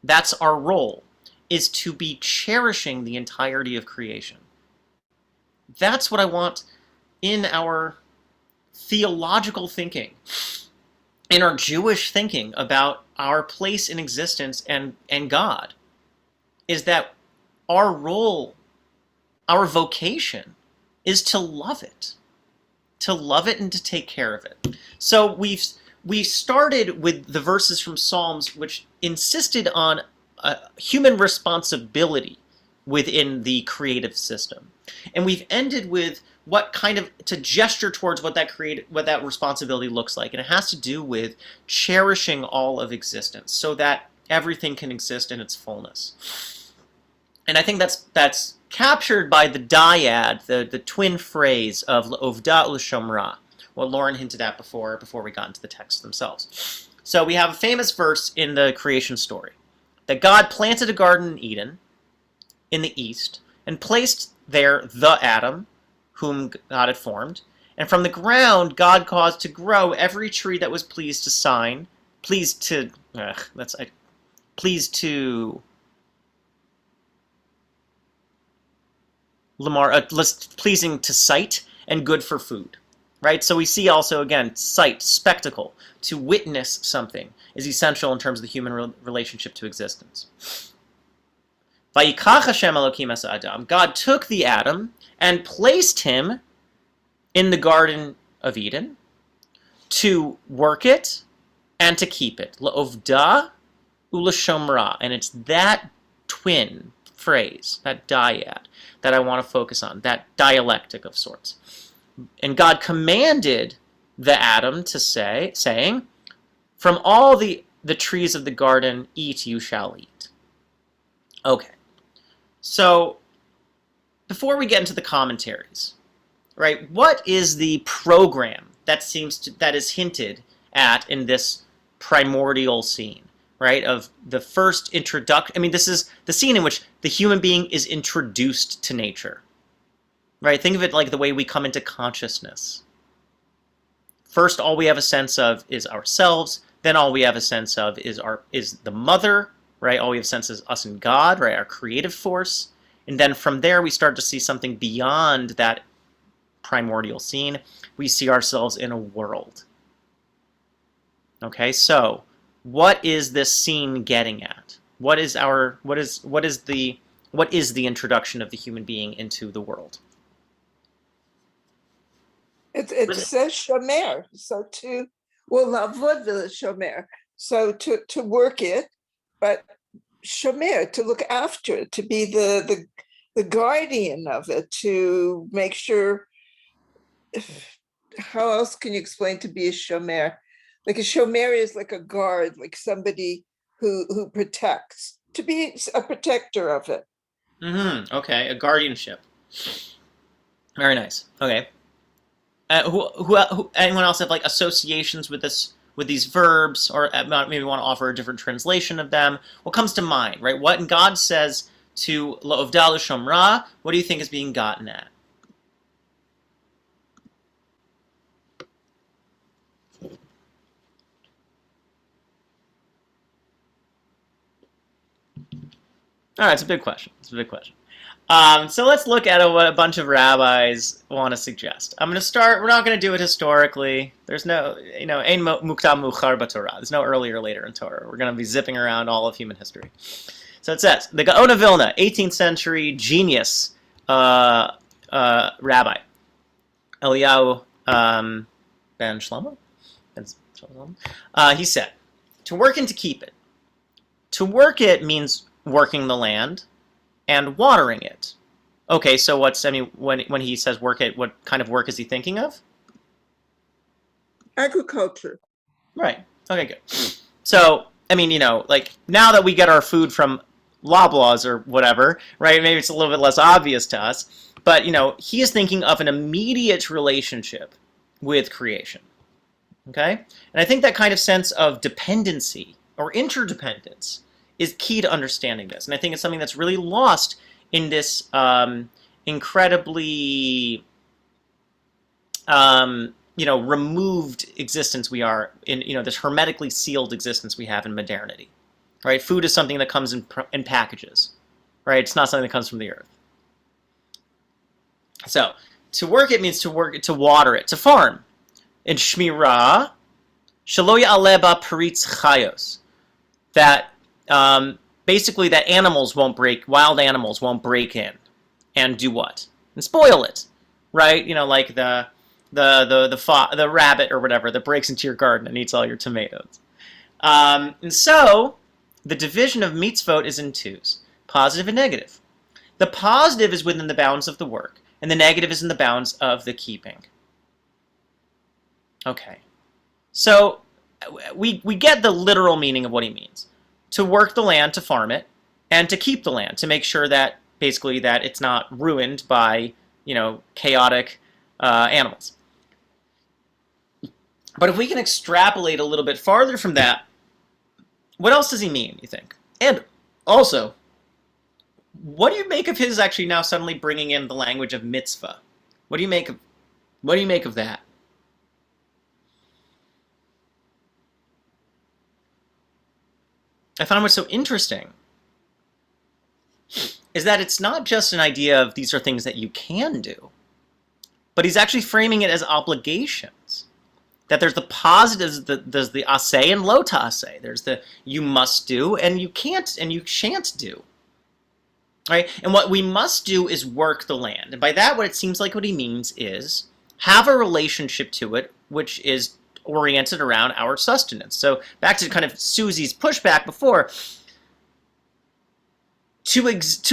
That's our role, is to be cherishing the entirety of creation. That's what I want in our theological thinking, in our Jewish thinking about our place in existence and God, is that our role, our vocation, is to love it and to take care of it. So we started with the verses from Psalms which insisted on human responsibility within the creative system. And we've ended with to gesture towards what that responsibility looks like. And it has to do with cherishing all of existence so that everything can exist in its fullness. And I think that's captured by the dyad, the twin phrase of L'ovda u'Shomra, what Lauren hinted at before we got into the texts themselves. So we have a famous verse in the creation story, that God planted a garden in Eden, in the east, and placed there the Adam, whom God had formed. And from the ground, God caused to grow every tree that was pleasing to sight and good for food. Right? So we see also, again, sight, spectacle, to witness something is essential in terms of the human relationship to existence. Vayikach Hashem Elokim es Adam. God took the Adam and placed him in the Garden of Eden to work it and to keep it. L'ovda u'l'shomra. And it's that twin phrase, that dyad, that I want to focus on, that dialectic of sorts. And God commanded the Adam to saying, from all the trees of the garden, eat you shall eat. Okay. So, before we get into the commentaries, right, what is the program that is hinted at in this primordial scene, right, of the first introduction? I mean, this is the scene in which the human being is introduced to nature. Right, think of it like the way we come into consciousness. First, all we have a sense of is ourselves. Then all we have a sense of is the mother, right? All we have a sense is us and God, right? Our creative force. And then from there, we start to see something beyond that primordial scene. We see ourselves in a world. Okay, so what is this scene getting at? What is the introduction of the human being into the world? It says shomer, so lavod shomer, so to work it, but shomer, to look after it, to be the guardian of it, to make sure. How else can you explain to be a shomer? Like a shomer is like a guard, like somebody who protects, to be a protector of it. Okay, a guardianship. Very nice. Okay. Who anyone else have like associations with these verbs, or maybe want to offer a different translation of them? What comes to mind, right? What God says to L'ovda u'Shomra, what do you think is being gotten at? All right, it's a big question. So let's look at what a bunch of rabbis want to suggest. I'm going to start. We're not going to do it historically. There's no, ein mukdam muchar b'Torah. There's no earlier or later in Torah. We're going to be zipping around all of human history. So it says, the Gaon of Vilna, 18th century genius rabbi, Eliyahu ben Shlomo, he said, to work and to keep it. To work it means working the land and watering it. Okay, so when he says work it, what kind of work is he thinking of? Agriculture. Right. Okay, good. So, like now that we get our food from Loblaws or whatever, right? Maybe it's a little bit less obvious to us, but he is thinking of an immediate relationship with creation. Okay? And I think that kind of sense of dependency or interdependence is key to understanding this. And I think it's something that's really lost in this incredibly removed existence we are in, this hermetically sealed existence we have in modernity. Right? Food is something that comes in packages. Right? It's not something that comes from the earth. So, to work it means to water it, to farm. In Shmirah, Shelo ya'aleh ba paritz chayos. That basically that wild animals won't break in and do what? And spoil it, right? Like the rabbit or whatever that breaks into your garden and eats all your tomatoes. And so the division of mitzvot is in twos, positive and negative. The positive is within the bounds of the work, and the negative is in the bounds of the keeping. Okay. So we get the literal meaning of what he means. To work the land, to farm it, and to keep the land, to make sure that, basically, that it's not ruined by, chaotic animals. But if we can extrapolate a little bit farther from that, what else does he mean, you think? And also, what do you make of his actually now suddenly bringing in the language of mitzvah? What do you make of that? I found what's so interesting is that it's not just an idea of these are things that you can do, but he's actually framing it as obligations. That there's the positives, there's the aseh and lo ta'aseh. There's the you must do and you can't and you shan't do. Right? And what we must do is work the land. And by that, what it seems like what he means is have a relationship to it, which is oriented around our sustenance. So back to kind of Susie's pushback before, to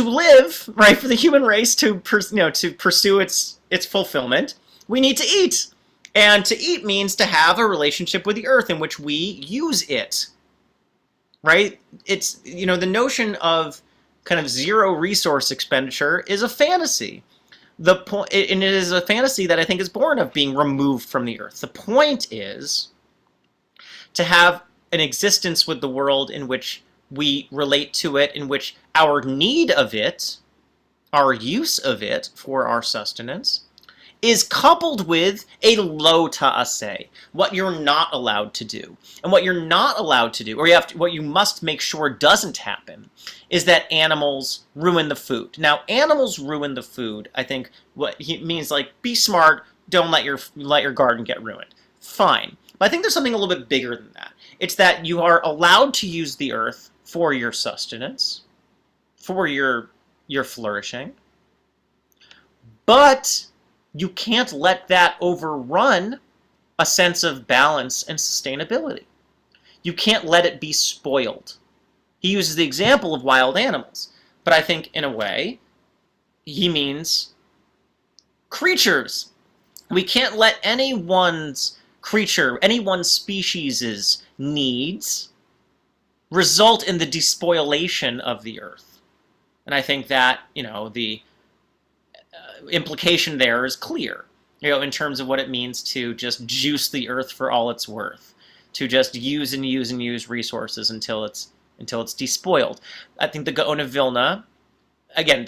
live, right, for the human race to pursue its fulfillment, we need to eat. And to eat means to have a relationship with the earth in which we use it. Right? It's, the notion of kind of zero resource expenditure is a fantasy. And it is a fantasy that I think is born of being removed from the earth. The point is to have an existence with the world in which we relate to it, in which our need of it, our use of it for our sustenance, is coupled with a lo ta'aseh, what you're not allowed to do. And what you're not allowed to do, or what you must make sure doesn't happen, is that animals ruin the food. Now, animals ruin the food, I think what he means, like, be smart, don't let your garden get ruined. Fine. But I think there's something a little bit bigger than that. It's that you are allowed to use the earth for your sustenance, for your flourishing, but you can't let that overrun a sense of balance and sustainability. You can't let it be spoiled. He uses the example of wild animals, but I think in a way he means creatures. We can't let anyone's creature, any one species' needs result in the despoilation of the earth. And I think that, the implication there is clear, in terms of what it means to just juice the earth for all it's worth, to just use and use and use resources until it's despoiled. I think the Gaon of Vilna, again,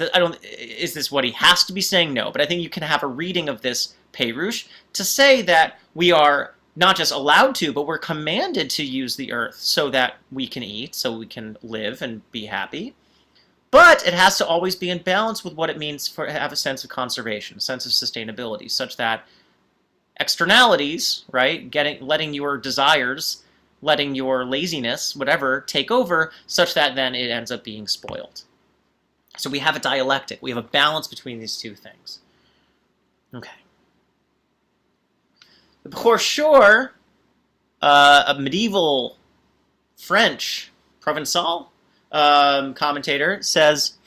is this what he has to be saying? No, but I think you can have a reading of this Perush to say that we are not just allowed to, but we're commanded to use the earth so that we can eat, so we can live and be happy. But it has to always be in balance with what it means to have a sense of conservation, a sense of sustainability, such that externalities, right, letting your desires, letting your laziness, whatever, take over, such that then it ends up being spoiled. So we have a dialectic. We have a balance between these two things. Okay. The Cherisher, a medieval French Provençal commentator, says,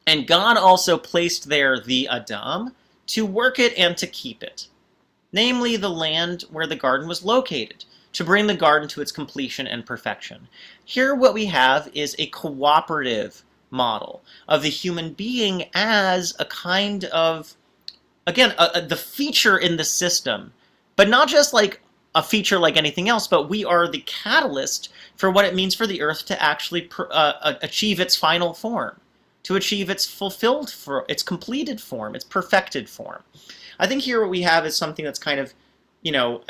and God also placed there the Adam to work it and to keep it, namely the land where the garden was located, to bring the garden to its completion and perfection. Here what we have is a cooperative model of the human being as a kind of, again, the feature in the system, but not just like a feature like anything else, but we are the catalyst for what it means for the earth to actually achieve its final form, to achieve its fulfilled, its completed form, its perfected form. I think here what we have is something that's kind of,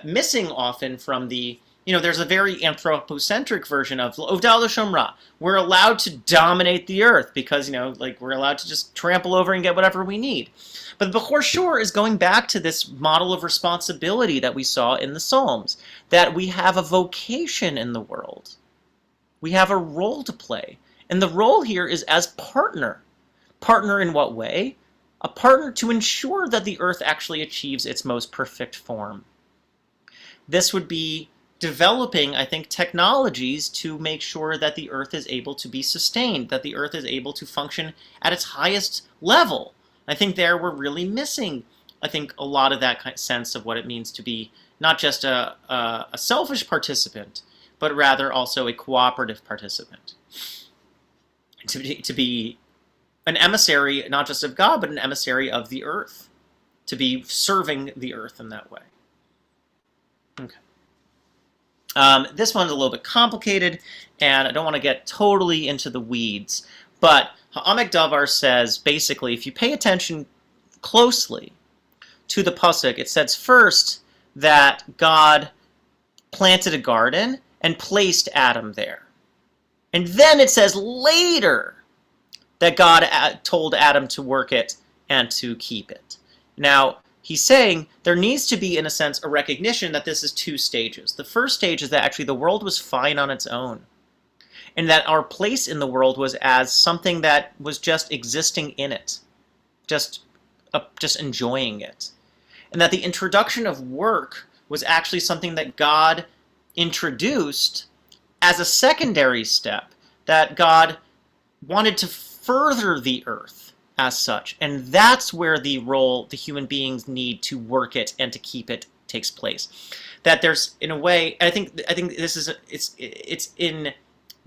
missing often from the, there's a very anthropocentric version of Ovdal Shomra. We're allowed to dominate the earth because, we're allowed to just trample over and get whatever we need. But the Cherisher is going back to this model of responsibility that we saw in the Psalms, that we have a vocation in the world. We have a role to play. And the role here is as partner. Partner in what way? A partner to ensure that the earth actually achieves its most perfect form. This would be developing, I think, technologies to make sure that the earth is able to be sustained, that the earth is able to function at its highest level. I think there we're really missing, I think, a lot of that kind of sense of what it means to be not just a selfish participant, but rather also a cooperative participant. To be an emissary, not just of God, but an emissary of the earth. To be serving the earth in that way. Okay. This one's a little bit complicated, and I don't want to get totally into the weeds, but Ha'amek Davar says, basically, if you pay attention closely to the pasuk, it says first that God planted a garden and placed Adam there. And then it says later that God told Adam to work it and to keep it. Now, he's saying there needs to be, in a sense, a recognition that this is two stages. The first stage is that actually the world was fine on its own, and that our place in the world was as something that was just existing in it, just enjoying it. And that the introduction of work was actually something that God introduced as a secondary step, that God wanted to further the earth as such. And that's where the role the human beings need to work it and to keep it takes place. That there's, in a way, I think this is, it's in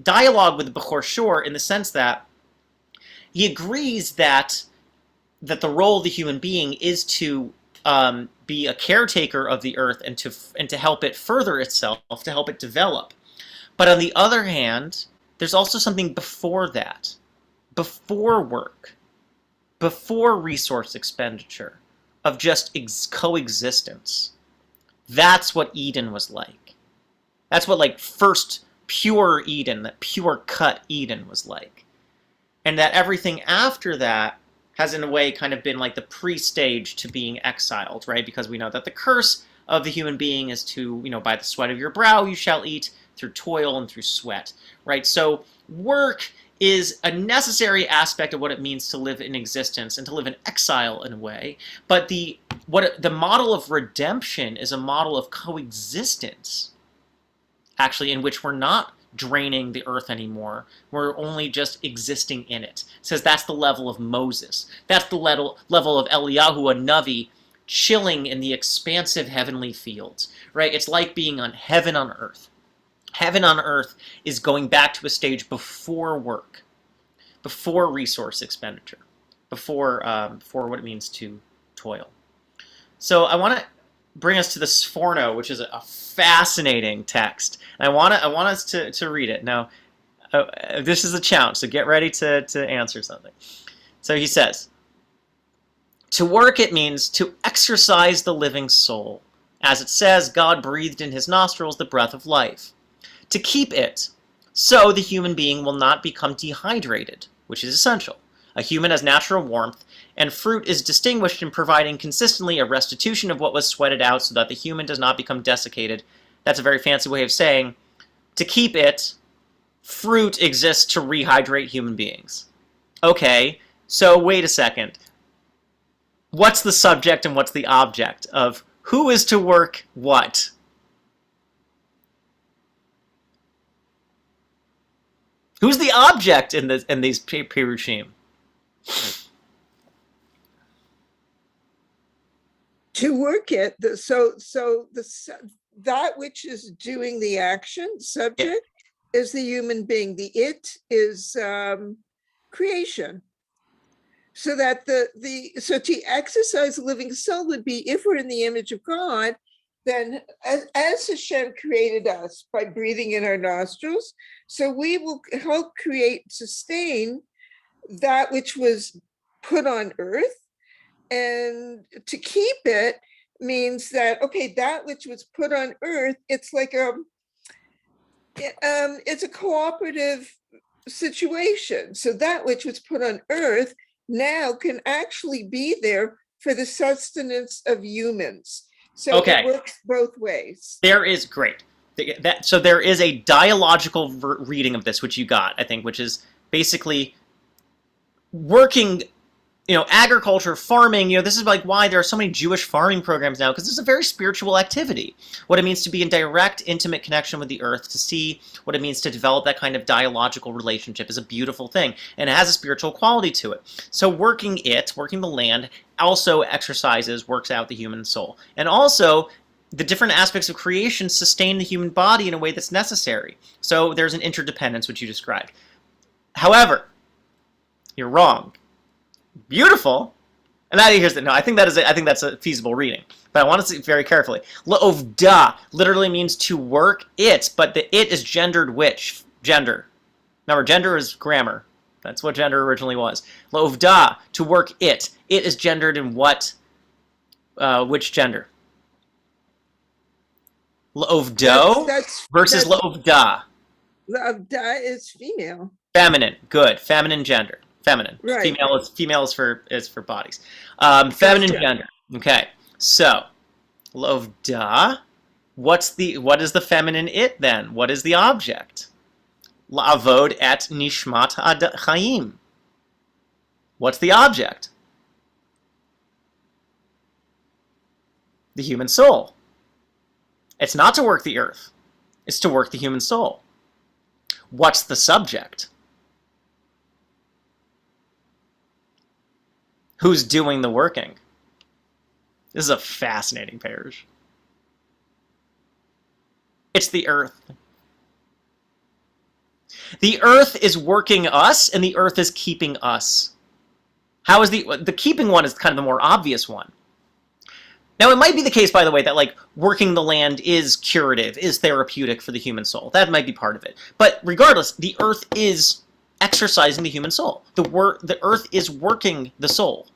dialogue with Bechor Shor in the sense that he agrees that the role of the human being is to be a caretaker of the earth and to help it further itself, to help it develop. But on the other hand, there's also something before that, before work, before resource expenditure, of just coexistence. That's what Eden was like. That's what, like, first pure Eden, that pure cut Eden was like. And that everything after that has, in a way, kind of been like the pre-stage to being exiled, right? Because we know that the curse of the human being is to, by the sweat of your brow you shall eat, through toil and through sweat, right? So work is a necessary aspect of what it means to live in existence and to live in exile in a way. But the model of redemption is a model of coexistence, actually, in which we're not draining the earth anymore. We're only just existing in it. It says that's the level of Moses. That's the level of Eliyahu, a Navi, chilling in the expansive heavenly fields, right? It's like being on heaven on earth. Heaven on earth is going back to a stage before work, before resource expenditure, before what it means to toil. So I want to bring us to the Sforno, which is a fascinating text. And I want us to read it. Now, this is a challenge, so get ready to answer something. So he says, to work it means to exercise the living soul. As it says, God breathed in his nostrils the breath of life. To keep it, so the human being will not become dehydrated, which is essential. A human has natural warmth, and fruit is distinguished in providing consistently a restitution of what was sweated out so that the human does not become desiccated. That's a very fancy way of saying, to keep it, fruit exists to rehydrate human beings. Okay, so wait a second. What's the subject and what's the object of who is to work what? Who's the object in these Pirushim? To work it, that which is doing the action, subject, is the human being. The it is creation. So that so to exercise the living soul would be, if we're in the image of God, then as Hashem created us by breathing in our nostrils, so we will help create, sustain that which was put on earth. And to keep it means that, okay, that which was put on earth, it's like it's a cooperative situation. So that which was put on earth now can actually be there for the sustenance of humans. So It works both ways. There is great. So there is a dialogical reading of this, which you got, I think, which is basically working agriculture, farming, this is like why there are so many Jewish farming programs now, because this is a very spiritual activity. What it means to be in direct, intimate connection with the earth, to see what it means to develop that kind of dialogical relationship is a beautiful thing, and it has a spiritual quality to it. So working the land, also works out the human soul. And also, the different aspects of creation sustain the human body in a way that's necessary. So there's an interdependence, which you described. However, you're wrong. Beautiful. And now here's the no. I think that's a feasible reading, but I want to see very carefully. La'ovda literally means to work it, but the it is gendered which gender? Remember, gender is grammar. That's what gender originally was. La'ovda, to work it. It is gendered in what? Which gender? La'ovdo versus la'ovda. La'ovda is female. Feminine. Good. Feminine gender. Feminine. Right. Female is for bodies. Feminine gender. Okay. So, Lovda. What is the feminine it then? What is the object? La'avod et nishmat chaim. What's the object? The human soul. It's not to work the earth. It's to work the human soul. What's the subject? Who's doing the working? This is a fascinating parish. It's the earth. The earth is working us, and the earth is keeping us. How is the keeping one is kind of the more obvious one. Now, it might be the case, by the way, that like working the land is curative, is therapeutic for the human soul. That might be part of it. But regardless, the earth is exercising the human soul. The earth is working the soul.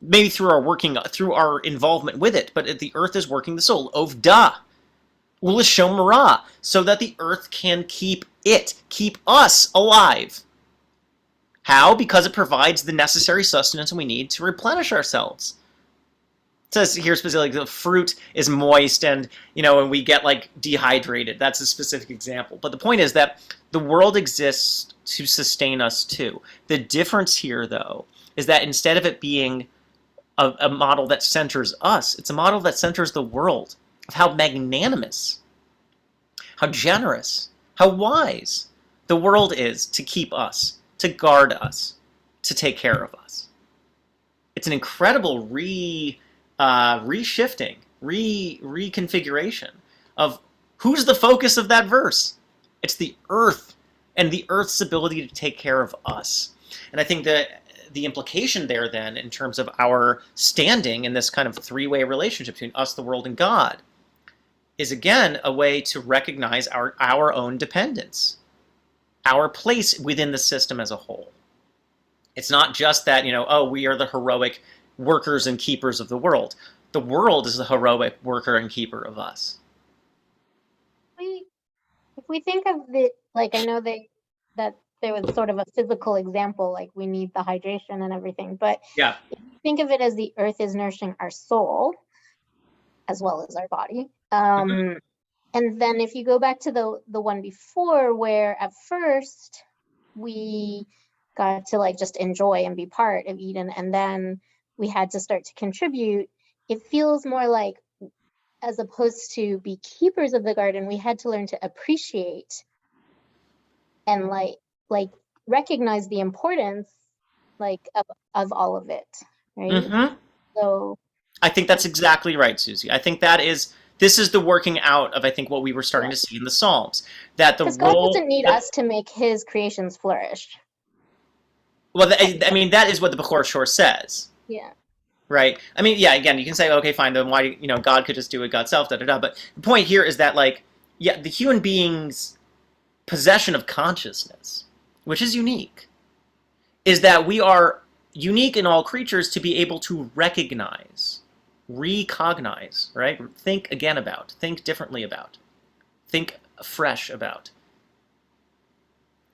Maybe through our involvement with it, but the earth is working the soul. Ovda, ulishomara, so that the earth can keep us alive. How? Because it provides the necessary sustenance we need to replenish ourselves. It says here specifically the fruit is moist and, and we get like dehydrated. That's a specific example. But the point is that the world exists to sustain us too. The difference here, though, is that instead of it being a model that centers us, it's a model that centers the world, of how magnanimous, how generous, how wise the world is to keep us, to guard us, to take care of us. It's an incredible reshifting, reconfiguration of who's the focus of that verse. It's the earth and the earth's ability to take care of us. And I think that the implication there then, in terms of our standing in this kind of three-way relationship between us, the world, and God, is again a way to recognize our own dependence, our place within the system as a whole. It's not just that, we are the heroic workers and keepers of the world. The world is the heroic worker and keeper of us. If we think of it, like I know that there was sort of a physical example, like we need the hydration and everything, but yeah, if you think of it as the earth is nourishing our soul as well as our body. And then if you go back to the one before, where at first we got to like just enjoy and be part of Eden, and then we had to start to contribute, it feels more like, as opposed to be keepers of the garden, we had to learn to appreciate and like recognize the importance of all of it, right? So I think that's exactly right, Susie. I think this is the working out of, I think, what we were starting to see in the Psalms. That because God doesn't need us to make his creations flourish. Well, I mean, that is what the Bechor Shor says. Yeah. Right? I mean, yeah, again, you can say, okay, fine, then why, God could just do it God self, da-da-da. But the point here is that, the human being's possession of consciousness, which is unique, is that we are unique in all creatures to be able to recognize, recognize, right? Think again about, think differently about, think afresh about.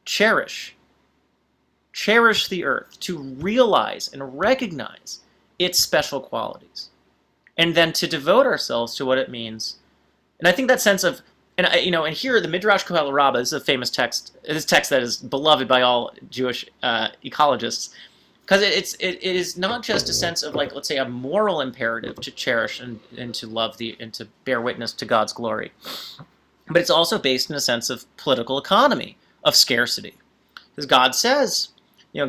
Cherish the earth, to realize and recognize its special qualities, and then to devote ourselves to what it means. And I think that sense of, and here the Midrash Kabbalah Rabbah is a famous text. This text that is beloved by all Jewish ecologists. because it is not just a sense of, like, let's say, a moral imperative to cherish and to love and to bear witness to God's glory, but it's also based in a sense of political economy, of scarcity. Because God says,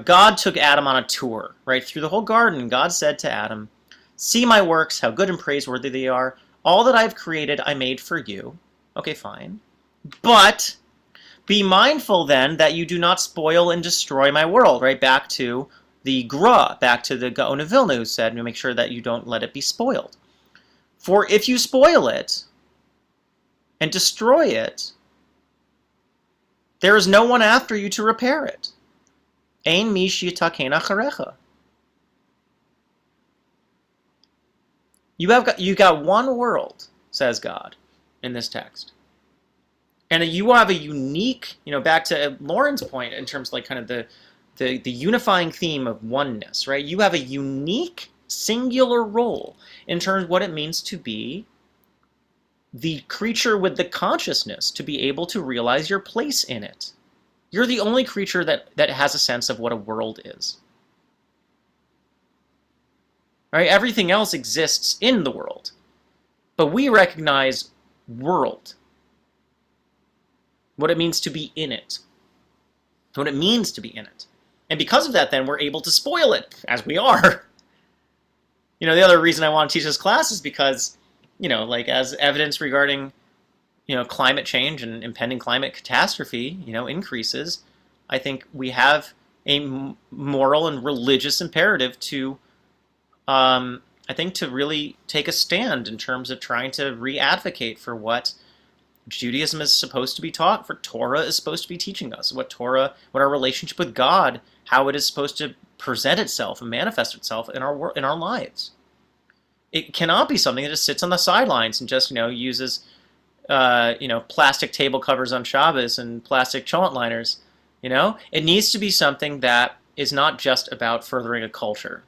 God took Adam on a tour, right, through the whole garden. God said to Adam, "See my works, how good and praiseworthy they are. All that I've created, I made for you." Okay, fine. But be mindful then that you do not spoil and destroy my world, right? Back to the Gra, back to the Gaon of Vilna, who said, make sure that you don't let it be spoiled. For if you spoil it and destroy it, there is no one after you to repair it. Ein mi sheyitaken acharecha. You got one world, says God in this text. And you have a unique, back to Lauren's point in terms of, like, kind of the unifying theme of oneness, right? You have a unique, singular role in terms of what it means to be the creature with the consciousness, to be able to realize your place in it. You're the only creature that has a sense of what a world is. Right? Everything else exists in the world, but we recognize world, what it means to be in it, what it means to be in it. And because of that, then, we're able to spoil it, as we are. The other reason I want to teach this class is because, like, as evidence regarding, climate change and impending climate catastrophe, increases, I think we have a moral and religious imperative to, I think, to really take a stand in terms of trying to re-advocate for what Judaism is supposed to be taught, for Torah is supposed to be teaching us, what our relationship with God, how it is supposed to present itself and manifest itself in our lives. It cannot be something that just sits on the sidelines and just, uses, plastic table covers on Shabbos and plastic cholent liners. It needs to be something that is not just about furthering a culture.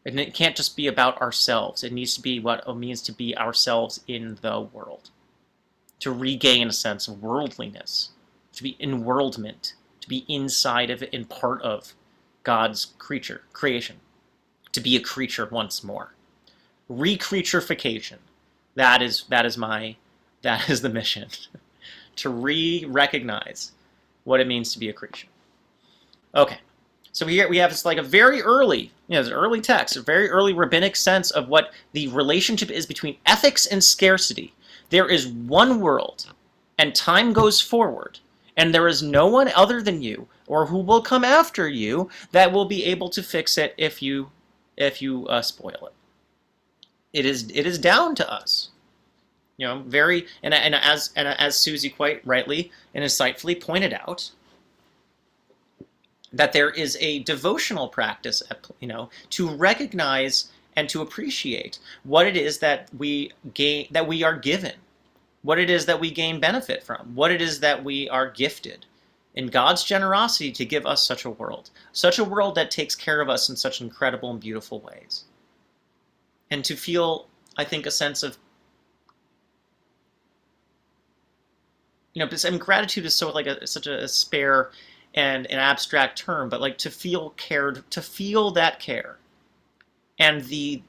And it can't just be about ourselves. It needs to be what it means to be ourselves in the world. To regain a sense of worldliness, to be enworldment, to be inside of it and part of God's creation, to be a creature once more. Recreaturification. That is the mission. To recognize what it means to be a creature. Okay. So here we have this, like, a very early, it's an early text, a very early rabbinic sense of what the relationship is between ethics and scarcity. There is one world, and time goes forward, and there is no one other than you, or who will come after you, that will be able to fix it if you spoil it. It is down to us. Very, and as Susie quite rightly and insightfully pointed out, that there is a devotional practice, to recognize and to appreciate what it is that we are given, what it is that we gain benefit from, what it is that we are gifted in God's generosity to give us such a world that takes care of us in such incredible and beautiful ways. And to feel, I think, a sense of, gratitude is such a spare and an abstract term, but, like, to feel cared, to feel that care, and the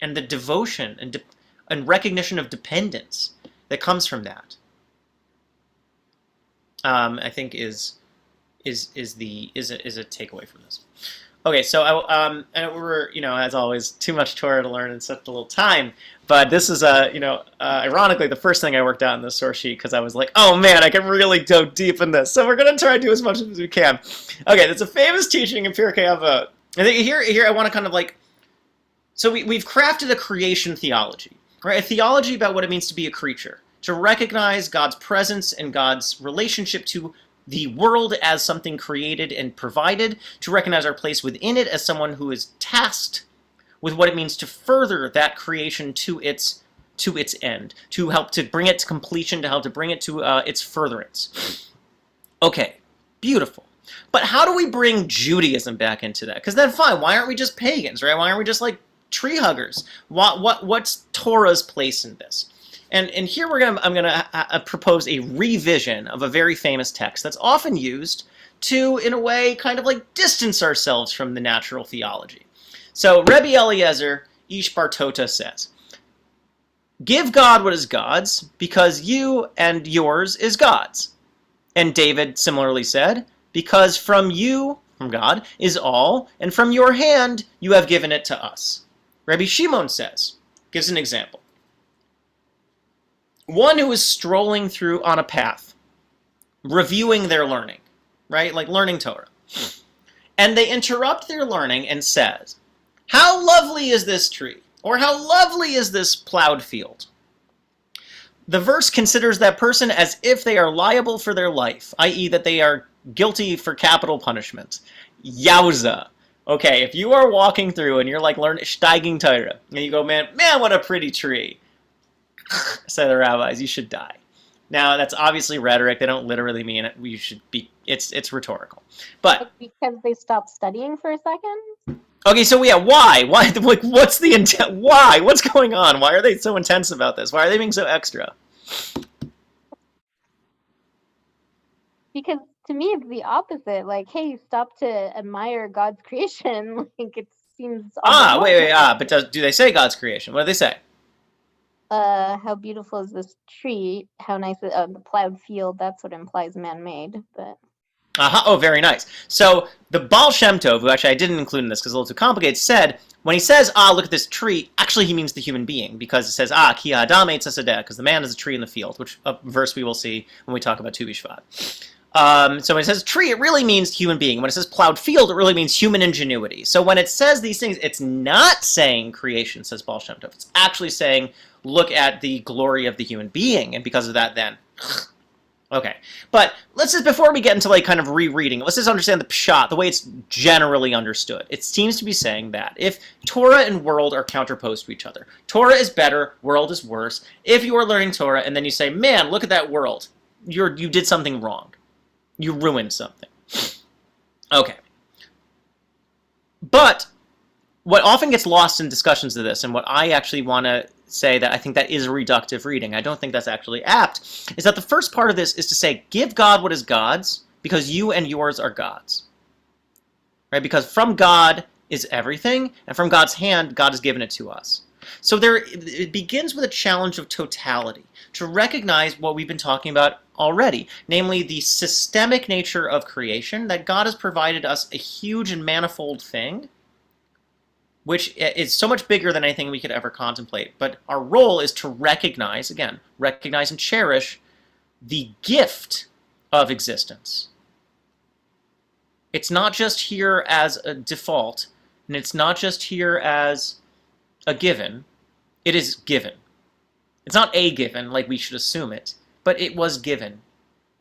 devotion and recognition of dependence that comes from that, I think is a takeaway from this. Okay, so and we're, as always, too much Torah to learn in such a little time. But this is ironically the first thing I worked out in this source sheet, because I was like, oh man, I can really go deep in this. So we're gonna try to do as much as we can. Okay, there's a famous teaching in Pirkei Avot. I think here I want to kind of, like, so we've crafted a creation theology, right? A theology about what it means to be a creature, to recognize God's presence and God's relationship to the world as something created and provided, to recognize our place within it as someone who is tasked with what it means to further that creation to its end, to help to bring it to completion, to help to bring it to its furtherance. Okay, beautiful. But how do we bring Judaism back into that? Because then, fine, why aren't we just pagans, right? Why aren't we just, like, tree huggers? What's Torah's place in this? And here I'm gonna propose a revision of a very famous text that's often used to, in a way, kind of like distance ourselves from the natural theology. So Rebbe Eliezer Ish Bartota says, "Give God what is God's, because you and yours is God's." And David similarly said, "Because from you, from God, is all, and from your hand you have given it to us." Rabbi Shimon says, gives an example. One who is strolling through on a path, reviewing their learning, right? Like learning Torah. And they interrupt their learning and says, "How lovely is this tree?" Or "How lovely is this plowed field?" The verse considers that person as if they are liable for their life, i.e. that they are guilty for capital punishment. Yowza. Okay, if you are walking through and you're like steiging Torah, and you go, man, what a pretty tree. Say the rabbis, you should die. Now, that's obviously rhetoric. They don't literally mean it. You should be, it's rhetorical. But because they stopped studying for a second? okay, so yeah, why? Why? Like, what's the intent? Why? What's going on? Why are they so intense about this? Why are they being so extra? Because to me, it's the opposite. Like, hey, stop to admire God's creation. Like, it seems. But do they say God's creation? What do they say? How beautiful is this tree? How nice the plowed field. That's what implies man-made. But Oh, very nice. So the Baal Shem Tov, who actually I didn't include in this because it's a little too complicated, said when he says, look at this tree, actually he means the human being, because it says, ki ha'adam eitz hasadeh, because the man is a tree in the field, which a verse we will see when we talk about Tu B'Shvat. So when it says tree, it really means human being. When it says plowed field, it really means human ingenuity. So when it says these things, it's not saying creation, says Baal Shem Tov. It's actually saying, look at the glory of the human being, and because of that, then... Okay, but let's just, before we get into like kind of rereading, let's just understand the pshat, the way it's generally understood. It seems to be saying that if Torah and world are counterposed to each other, Torah is better, world is worse. If you are learning Torah and then you say, man, look at that world, you did something wrong. You ruined something. Okay. But what often gets lost in discussions of this, and what I actually want to say that I think that is a reductive reading, I don't think that's actually apt, is that the first part of this is to say, give God what is God's, because you and yours are God's. Right? Because from God is everything, and from God's hand, God has given it to us. So it begins with a challenge of totality, to recognize what we've been talking about already, namely the systemic nature of creation, that God has provided us a huge and manifold thing, which is so much bigger than anything we could ever contemplate. But our role is to recognize, again, recognize and cherish the gift of existence. It's not just here as a default, and it's not just here as a given. It is given. It's not a given, like we should assume it, but it was given.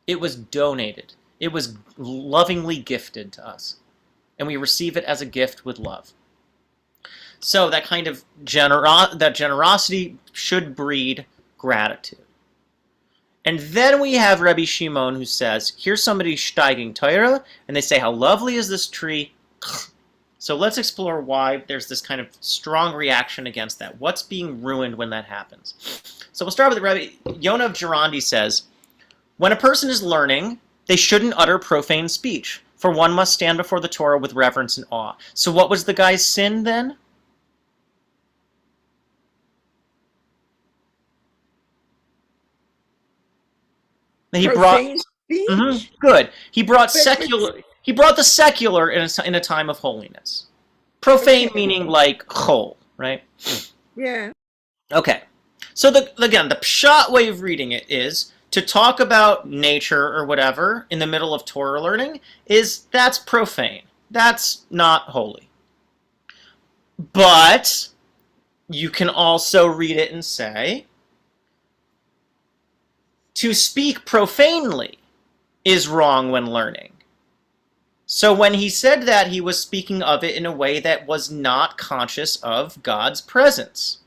It was donated. It was lovingly gifted to us. And we receive it as a gift with love. So that kind of generosity should breed gratitude. And then we have Rabbi Shimon who says, here's somebody steiging Torah, and they say, how lovely is this tree? So let's explore why there's this kind of strong reaction against that. What's being ruined when that happens? So we'll start with Rabbi Yonah of Gerandi says, when a person is learning, they shouldn't utter profane speech, for one must stand before the Torah with reverence and awe. So what was the guy's sin then? He brought good. He brought secular. He brought the secular in a time of holiness. Profane meaning like chol, right? Yeah. Okay. So again, the pshat way of reading it is to talk about nature or whatever in the middle of Torah learning that's profane. That's not holy. But you can also read it and say, to speak profanely is wrong when learning. So when he said that, he was speaking of it in a way that was not conscious of God's presence.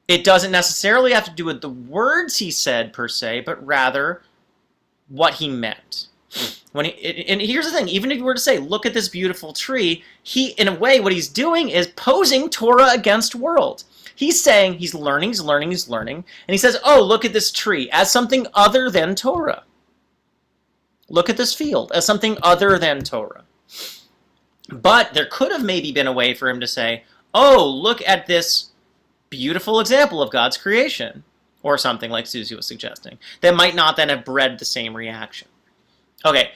It doesn't necessarily have to do with the words he said per se, but rather what he meant. And here's the thing, even if you were to say, look at this beautiful tree, in a way, what he's doing is posing Torah against world. He's saying he's learning, and he says, oh, look at this tree as something other than Torah. Look at this field as something other than Torah. But there could have maybe been a way for him to say, oh, look at this beautiful example of God's creation, or something like Susie was suggesting, that might not then have bred the same reaction. Okay.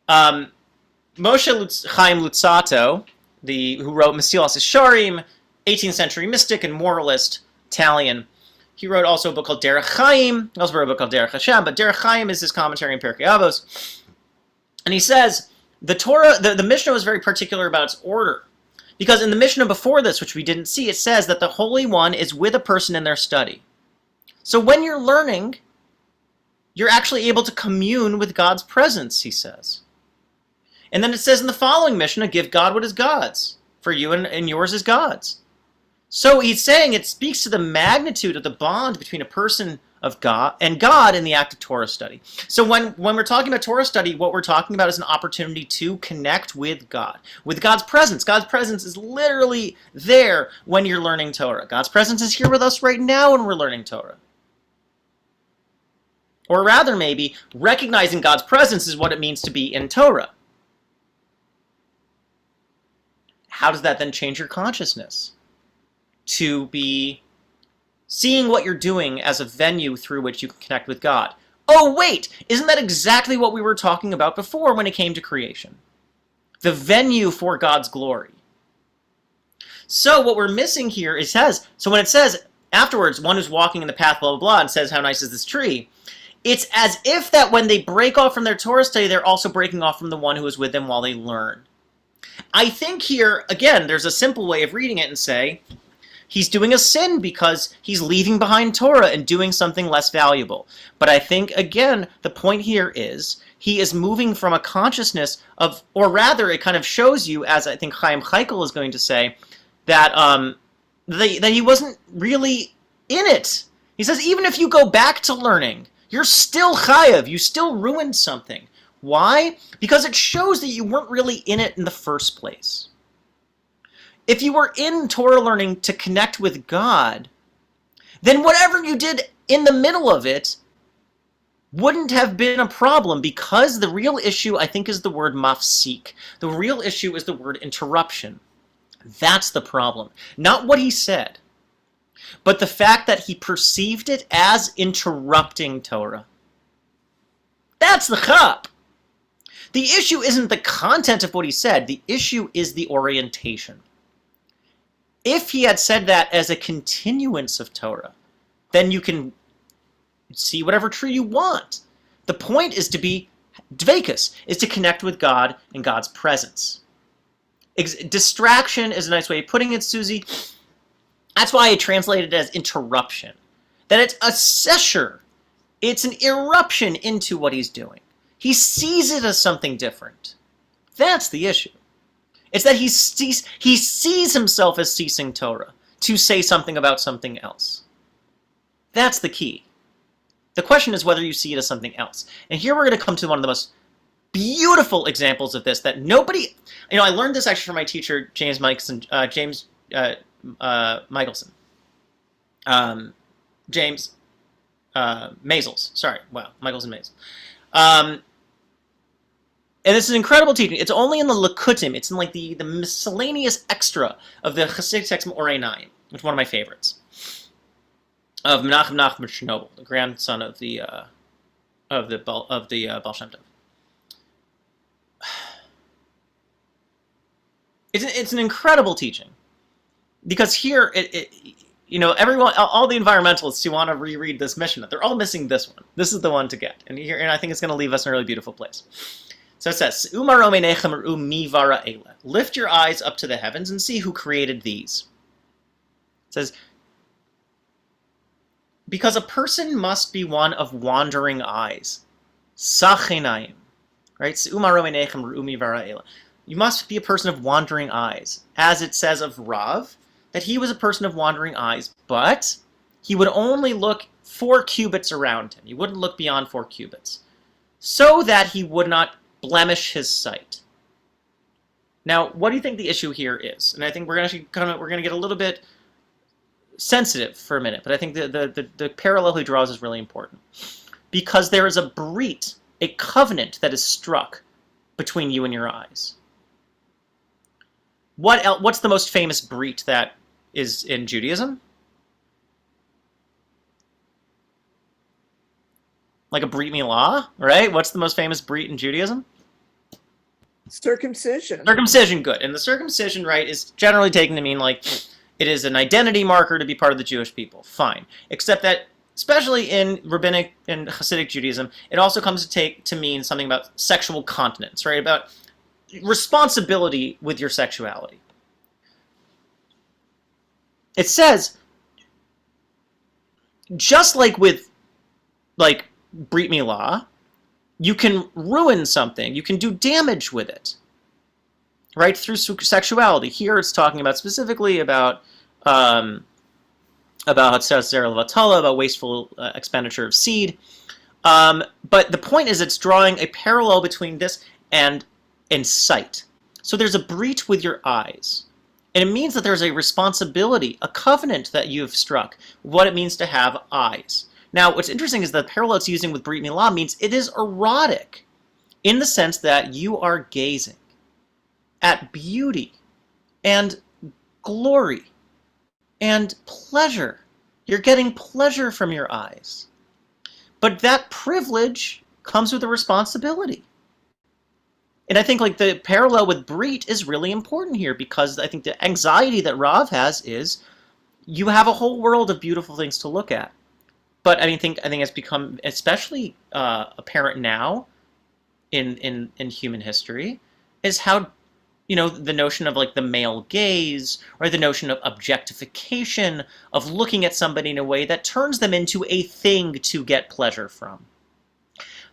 Moshe Chaim Luzzatto, who wrote Mesilas Yesharim, 18th century mystic and moralist, Italian. He wrote also a book called Derech Chaim. He also wrote a book called Derech Hashem, but Derech Chaim is his commentary on Pirkei Avos. And he says, the Torah, the Mishnah was very particular about its order. Because in the Mishnah before this, which we didn't see, it says that the Holy One is with a person in their study. So when you're learning, you're actually able to commune with God's presence, he says. And then it says in the following Mishnah, give God what is God's, for you and yours is God's. So he's saying it speaks to the magnitude of the bond between a person of God and God in the act of Torah study. So when we're talking about Torah study, what we're talking about is an opportunity to connect with God, with God's presence. God's presence is literally there when you're learning Torah. God's presence is here with us right now when we're learning Torah. Or rather, maybe, recognizing God's presence is what it means to be in Torah. How does that then change your consciousness? To be seeing what you're doing as a venue through which you can connect with God. Oh, wait! Isn't that exactly what we were talking about before when it came to creation? The venue for God's glory. So what we're missing here is so when it says afterwards, one who's walking in the path, blah, blah, blah, and says, how nice is this tree? It's as if that when they break off from their Torah study, they're also breaking off from the one who is with them while they learn. I think here, again, there's a simple way of reading it and say, he's doing a sin because he's leaving behind Torah and doing something less valuable. But I think, again, the point here is he is moving from a consciousness of, or rather, it kind of shows you, as I think Chaim Heikel is going to say, that that he wasn't really in it. He says, even if you go back to learning, you're still chayav, you still ruined something. Why? Because it shows that you weren't really in it in the first place. If you were in Torah learning to connect with God, then whatever you did in the middle of it wouldn't have been a problem, because the real issue, I think, is the word mafsik. The real issue is the word interruption. That's the problem. Not what he said, but the fact that he perceived it as interrupting Torah. That's the chap. The issue isn't the content of what he said. The issue is the orientation. If he had said that as a continuance of Torah, then you can see whatever tree you want. The point is to be dveikus, is to connect with God and God's presence. Distraction is a nice way of putting it, Susie. That's why I translated it as interruption. That it's a sesher. It's an eruption into what he's doing. He sees it as something different. That's the issue. It's that he sees himself as ceasing Torah to say something about something else. That's the key. The question is whether you see it as something else. And here we're going to come to one of the most beautiful examples of this that nobody... I learned this actually from my teacher, James Michelson. James Maisels. Sorry. Wow. Michelson Maisels. And this is incredible teaching. It's only in the Likutim. It's in like the miscellaneous extra of the Hasidic text Orei Naim, which is one of my favorites, of Menachem Nachman Chernobyl, the grandson of the Baal Shem Tov. It's an incredible teaching, because here everyone, all the environmentalists who want to reread this Mishnah, they're all missing this one. This is the one to get, and I think it's going to leave us in a really beautiful place. So it says, lift your eyes up to the heavens and see who created these. It says, because a person must be one of wandering eyes. Sachenayim. Right? You must be a person of wandering eyes. As it says of Rav, that he was a person of wandering eyes, but he would only look 4 cubits around him. He wouldn't look beyond 4 cubits. So that he would not blemish his sight. Now, what do you think the issue here is? And I think we're going to get a little bit sensitive for a minute, but I think the parallel he draws is really important. Because there is a brit, a covenant that is struck between you and your eyes. What's the most famous brit that is in Judaism? Like a brit milah, right? What's the most famous brit in Judaism? Circumcision. Circumcision, good. And the circumcision, right, is generally taken to mean like it is an identity marker to be part of the Jewish people. Fine. Except that, especially in rabbinic and Hasidic Judaism, it also comes to mean something about sexual continence, right? About responsibility with your sexuality. It says, just like with Brit Milah, you can ruin something, you can do damage with it, right, through sexuality. Here it's talking about specifically about Hatzer Levatala, about wasteful expenditure of seed. But the point is it's drawing a parallel between this and sight. So there's a brit with your eyes. And it means that there's a responsibility, a covenant that you've struck, what it means to have eyes. Now, what's interesting is the parallel it's using with Brit Milah means it is erotic in the sense that you are gazing at beauty and glory and pleasure. You're getting pleasure from your eyes. But that privilege comes with a responsibility. And I think like the parallel with Brit is really important here because I think the anxiety that Rav has is you have a whole world of beautiful things to look at. But I think it's become especially apparent now in human history is how, the notion of like the male gaze or the notion of objectification, of looking at somebody in a way that turns them into a thing to get pleasure from.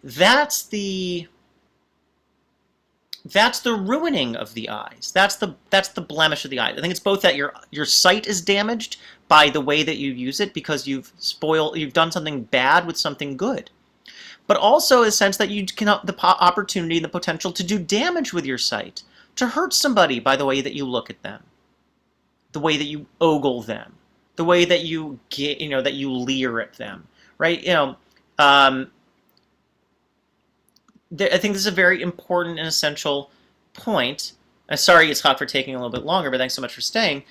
That's the ruining of the eyes. That's the blemish of the eyes. I think it's both that your sight is damaged by the way that you use it because you've done something bad with something good, but also a sense that you can have the opportunity and the potential to do damage with your sight, to hurt somebody by the way that you look at them, the way that you ogle them, the way that you that you leer at them, right? I think this is a very important and essential point. Sorry, Yitzhak, for taking a little bit longer, but thanks so much for staying.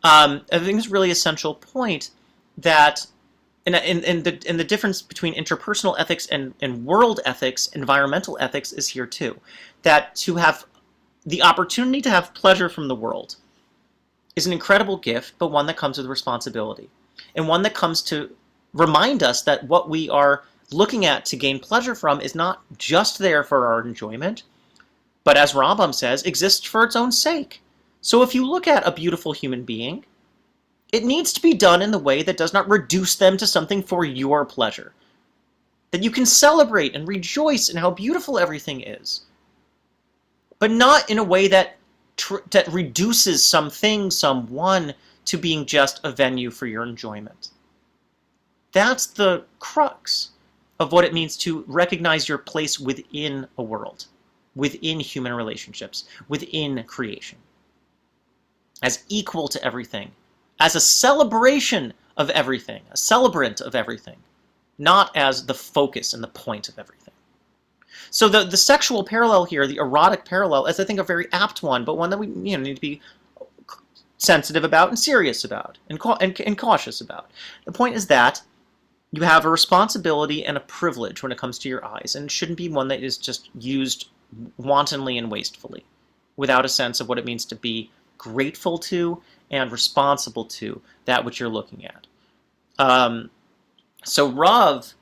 I think it's a really essential point that in the difference between interpersonal ethics and world ethics, environmental ethics is here too. That to have the opportunity to have pleasure from the world is an incredible gift, but one that comes with responsibility. And one that comes to remind us that what we are looking at to gain pleasure from is not just there for our enjoyment, but as Rambam says, exists for its own sake. So if you look at a beautiful human being, it needs to be done in the way that does not reduce them to something for your pleasure. That you can celebrate and rejoice in how beautiful everything is, but not in a way that reduces something, someone, to being just a venue for your enjoyment. That's the crux of what it means to recognize your place within a world, within human relationships, within creation, as equal to everything, as a celebration of everything, a celebrant of everything, not as the focus and the point of everything. So the sexual parallel here, the erotic parallel, is I think a very apt one, but one that we need to be sensitive about and serious about and cautious about. The point is that you have a responsibility and a privilege when it comes to your eyes, and it shouldn't be one that is just used wantonly and wastefully, without a sense of what it means to be grateful to and responsible to that which you're looking at. So Rav,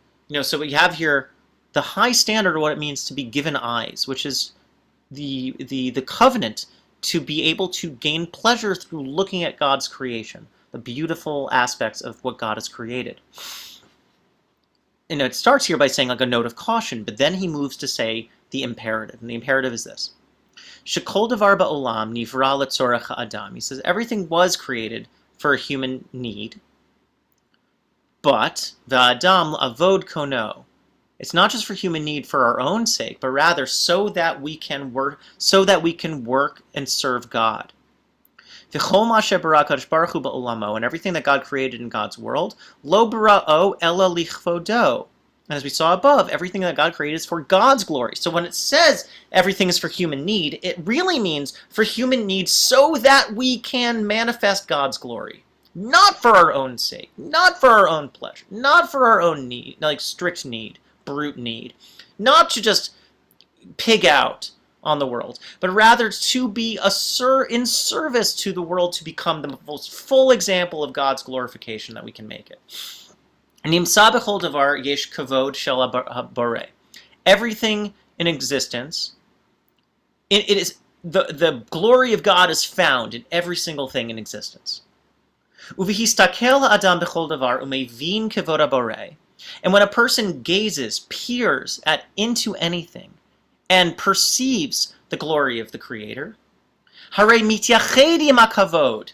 so we have here the high standard of what it means to be given eyes, which is the covenant to be able to gain pleasure through looking at God's creation, the beautiful aspects of what God has created. It starts here by saying like a note of caution, but then he moves to say the imperative, and the imperative is this: Shekol davar ba'olam nivra letzorech ha'adam. He says everything was created for a human need, but va'adam avod kono. It's not just for human need for our own sake, but rather so that we can work and serve God. V'chol ma shebara kadosh baruch hu ba'olamo, and everything that God created in God's world, lo bara'o ela lichvodo. And as we saw above, everything that God created is for God's glory. So when it says everything is for human need, it really means for human need so that we can manifest God's glory. Not for our own sake, not for our own pleasure, not for our own need, like strict need, brute need. Not to just pig out on the world, but rather to be in service to the world, to become the most full example of God's glorification that we can make it. Nimsa b'chol davar yesh kavod shel haboreh. Everything in existence, it is the glory of God is found in every single thing in existence. Uvihistakel ha'adam b'chol davar umevin kavod haboreh. And when a person gazes, peers into anything, and perceives the glory of the Creator, Hare mityached im hakavod,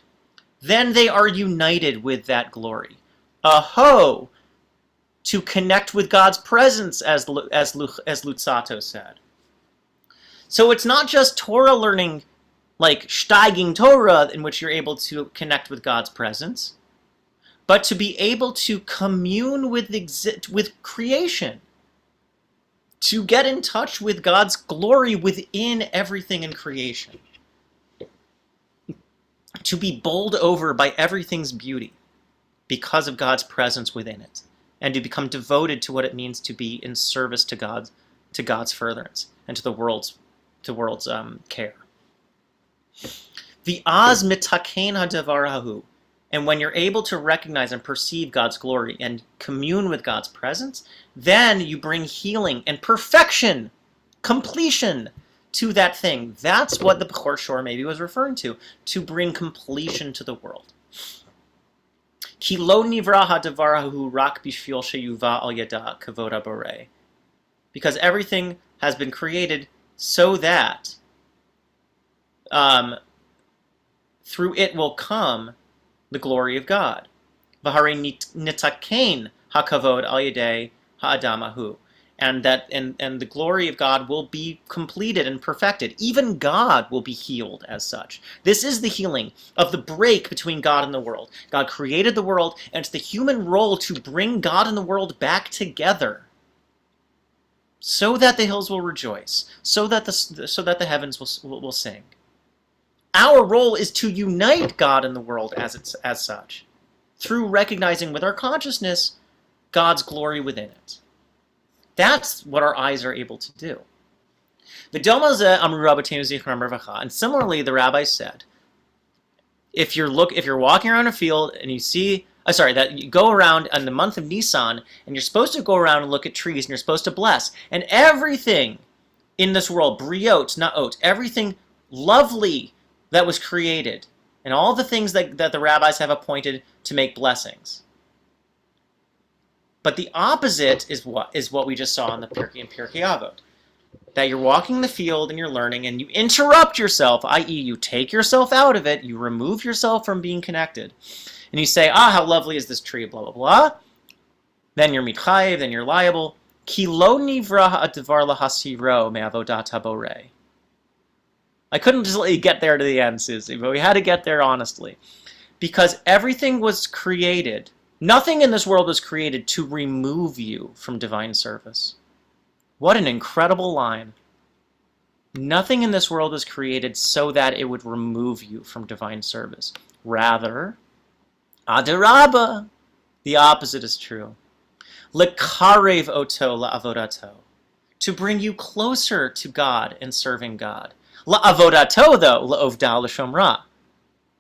then they are united with that glory. Aho, to connect with God's presence, as Lutzato said. So it's not just Torah learning, like steiging Torah, in which you're able to connect with God's presence, but to be able to commune with creation, to get in touch with God's glory within everything in creation, to be bowled over by everything's beauty because of God's presence within it, and to become devoted to what it means to be in service to God's furtherance, and to the world's care. V'az mitaken hadavar hahu. And when you're able to recognize and perceive God's glory and commune with God's presence, then you bring healing and perfection, completion to that thing. That's what the Bechor Shor maybe was referring to bring completion to the world. Ki lo nivra hadavar hahu rak bishvil sheyuva al yada kavod haboreh. Because everything has been created so that through it will come the glory of God. V'harei nitaken hakavod al yedei ha'adam hahu. And the glory of God will be completed and perfected. Even God will be healed as such. This is the healing of the break between God and the world. God created the world, and it's the human role to bring God and the world back together, so that the hills will rejoice, so that the heavens will sing. Our role is to unite God and the world as such, through recognizing with our consciousness God's glory within it. That's what our eyes are able to do. And similarly, the rabbis said, if you're walking around a field and you see, that you go around in the month of Nisan, and you're supposed to go around and look at trees, and you're supposed to bless, and everything in this world, briot, na'ot, everything lovely that was created, and all the things that the rabbis have appointed to make blessings. But the opposite is what we just saw in Pirkei Avot. That you're walking the field and you're learning, and you interrupt yourself, i.e. you take yourself out of it, you remove yourself from being connected. And you say, how lovely is this tree, blah, blah, blah. Then you're mitchayev, then you're liable. Ki lo nivra ha'advar lahasiro me'avodat haboreh. I couldn't just let you get there to the end, Susie, but we had to get there honestly. Because everything was created, nothing in this world was created to remove you from divine service. What an incredible line. Nothing in this world was created so that it would remove you from divine service. Rather, adarabba, the opposite is true. Lekarev oto la'avodato, to bring you closer to God and serving God. La'avodato, though, la'ovda l'shomra,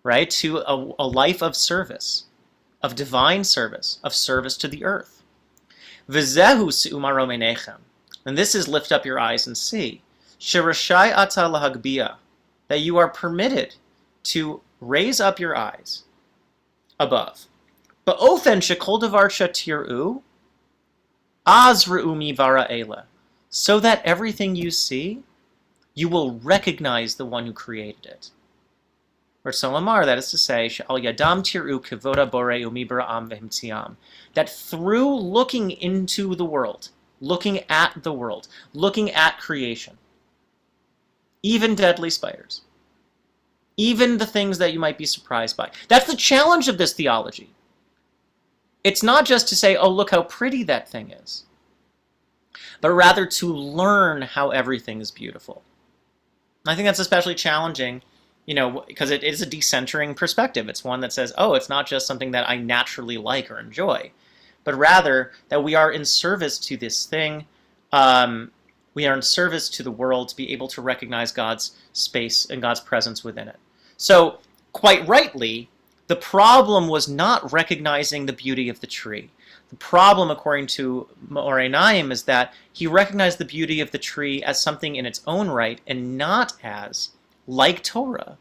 right? To a life of service, of divine service, of service to the earth. V'zehu se'umaro meinechem, and this is lift up your eyes and see. Sherashai ata lahagbia, that you are permitted to raise up your eyes above. Ba'ofen shekol davar shatiru, az re'u mivara ela, so that everything you see, you will recognize the one who created it. Or Solomar, that is to say, She'al yadam tiru kivoda borei umibara'am vehimtziam, that through looking into the world, looking at creation, even deadly spiders, even the things that you might be surprised by. That's the challenge of this theology. It's not just to say, oh, look how pretty that thing is, but rather to learn how everything is beautiful. I think that's especially challenging, because it is a decentering perspective. It's one that says, oh, it's not just something that I naturally like or enjoy, but rather that we are in service to this thing. We are in service to the world to be able to recognize God's space and God's presence within it. So, quite rightly, the problem was not recognizing the beauty of the tree. The problem, according to Morenaim, is that he recognized the beauty of the tree as something in its own right and not as, like Torah,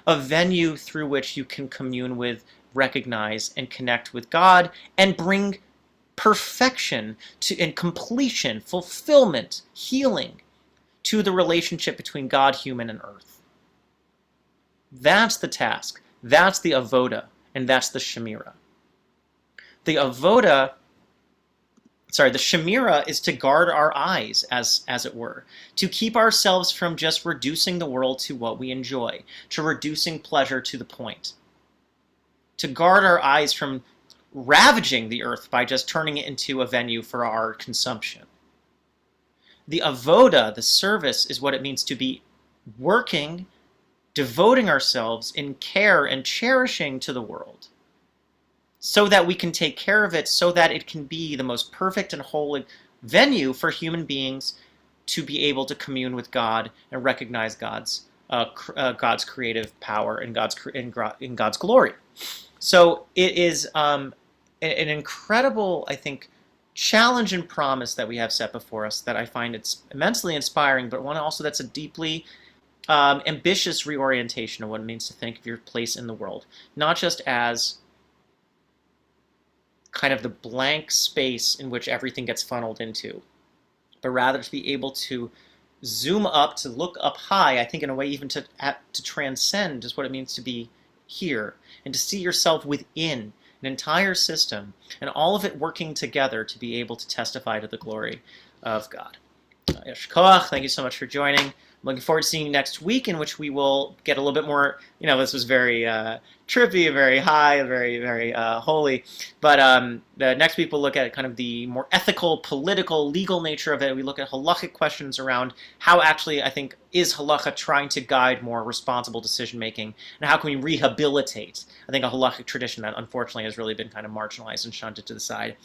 a venue through which you can commune with, recognize, and connect with God and bring perfection and completion, fulfillment, healing to the relationship between God, human, and earth. That's the task. That's the avoda, and that's the shemira. The shemira is to guard our eyes, as it were, to keep ourselves from just reducing the world to what we enjoy, to reducing pleasure to the point, to guard our eyes from ravaging the earth by just turning it into a venue for our consumption. The avoda, the service, is what it means to be working, devoting ourselves in care and cherishing to the world, so that we can take care of it, so that it can be the most perfect and holy venue for human beings to be able to commune with God and recognize God's creative power and God's glory. So it is an incredible, I think, challenge and promise that we have set before us that I find it's immensely inspiring, but one also that's a deeply ambitious reorientation of what it means to think of your place in the world, not just as kind of the blank space in which everything gets funneled into, but rather to be able to zoom up, to look up high, I think in a way even to transcend just what it means to be here, and to see yourself within an entire system, and all of it working together to be able to testify to the glory of God. Yesh koach, thank you so much for joining. I'm looking forward to seeing you next week, in which we will get a little bit more, this was very trippy, very high, very, very holy. But the next week we'll look at kind of the more ethical, political, legal nature of it. We look at halachic questions around how actually, I think, is halacha trying to guide more responsible decision-making, and how can we rehabilitate, I think, a halachic tradition that unfortunately has really been kind of marginalized and shunted to the side,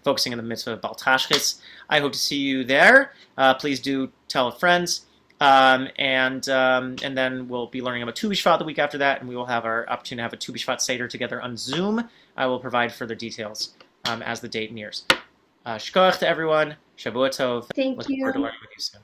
focusing on the mitzvah of Bal Tashchis. I hope to see you there. Please do tell friends. And then we'll be learning about Tu B'Shvat the week after that, and we will have our opportunity to have a Tu B'Shvat Seder together on Zoom. I will provide further details as the date nears. Shkoach to everyone. Shavua Tov. Thank Looking forward to you. learning with you soon.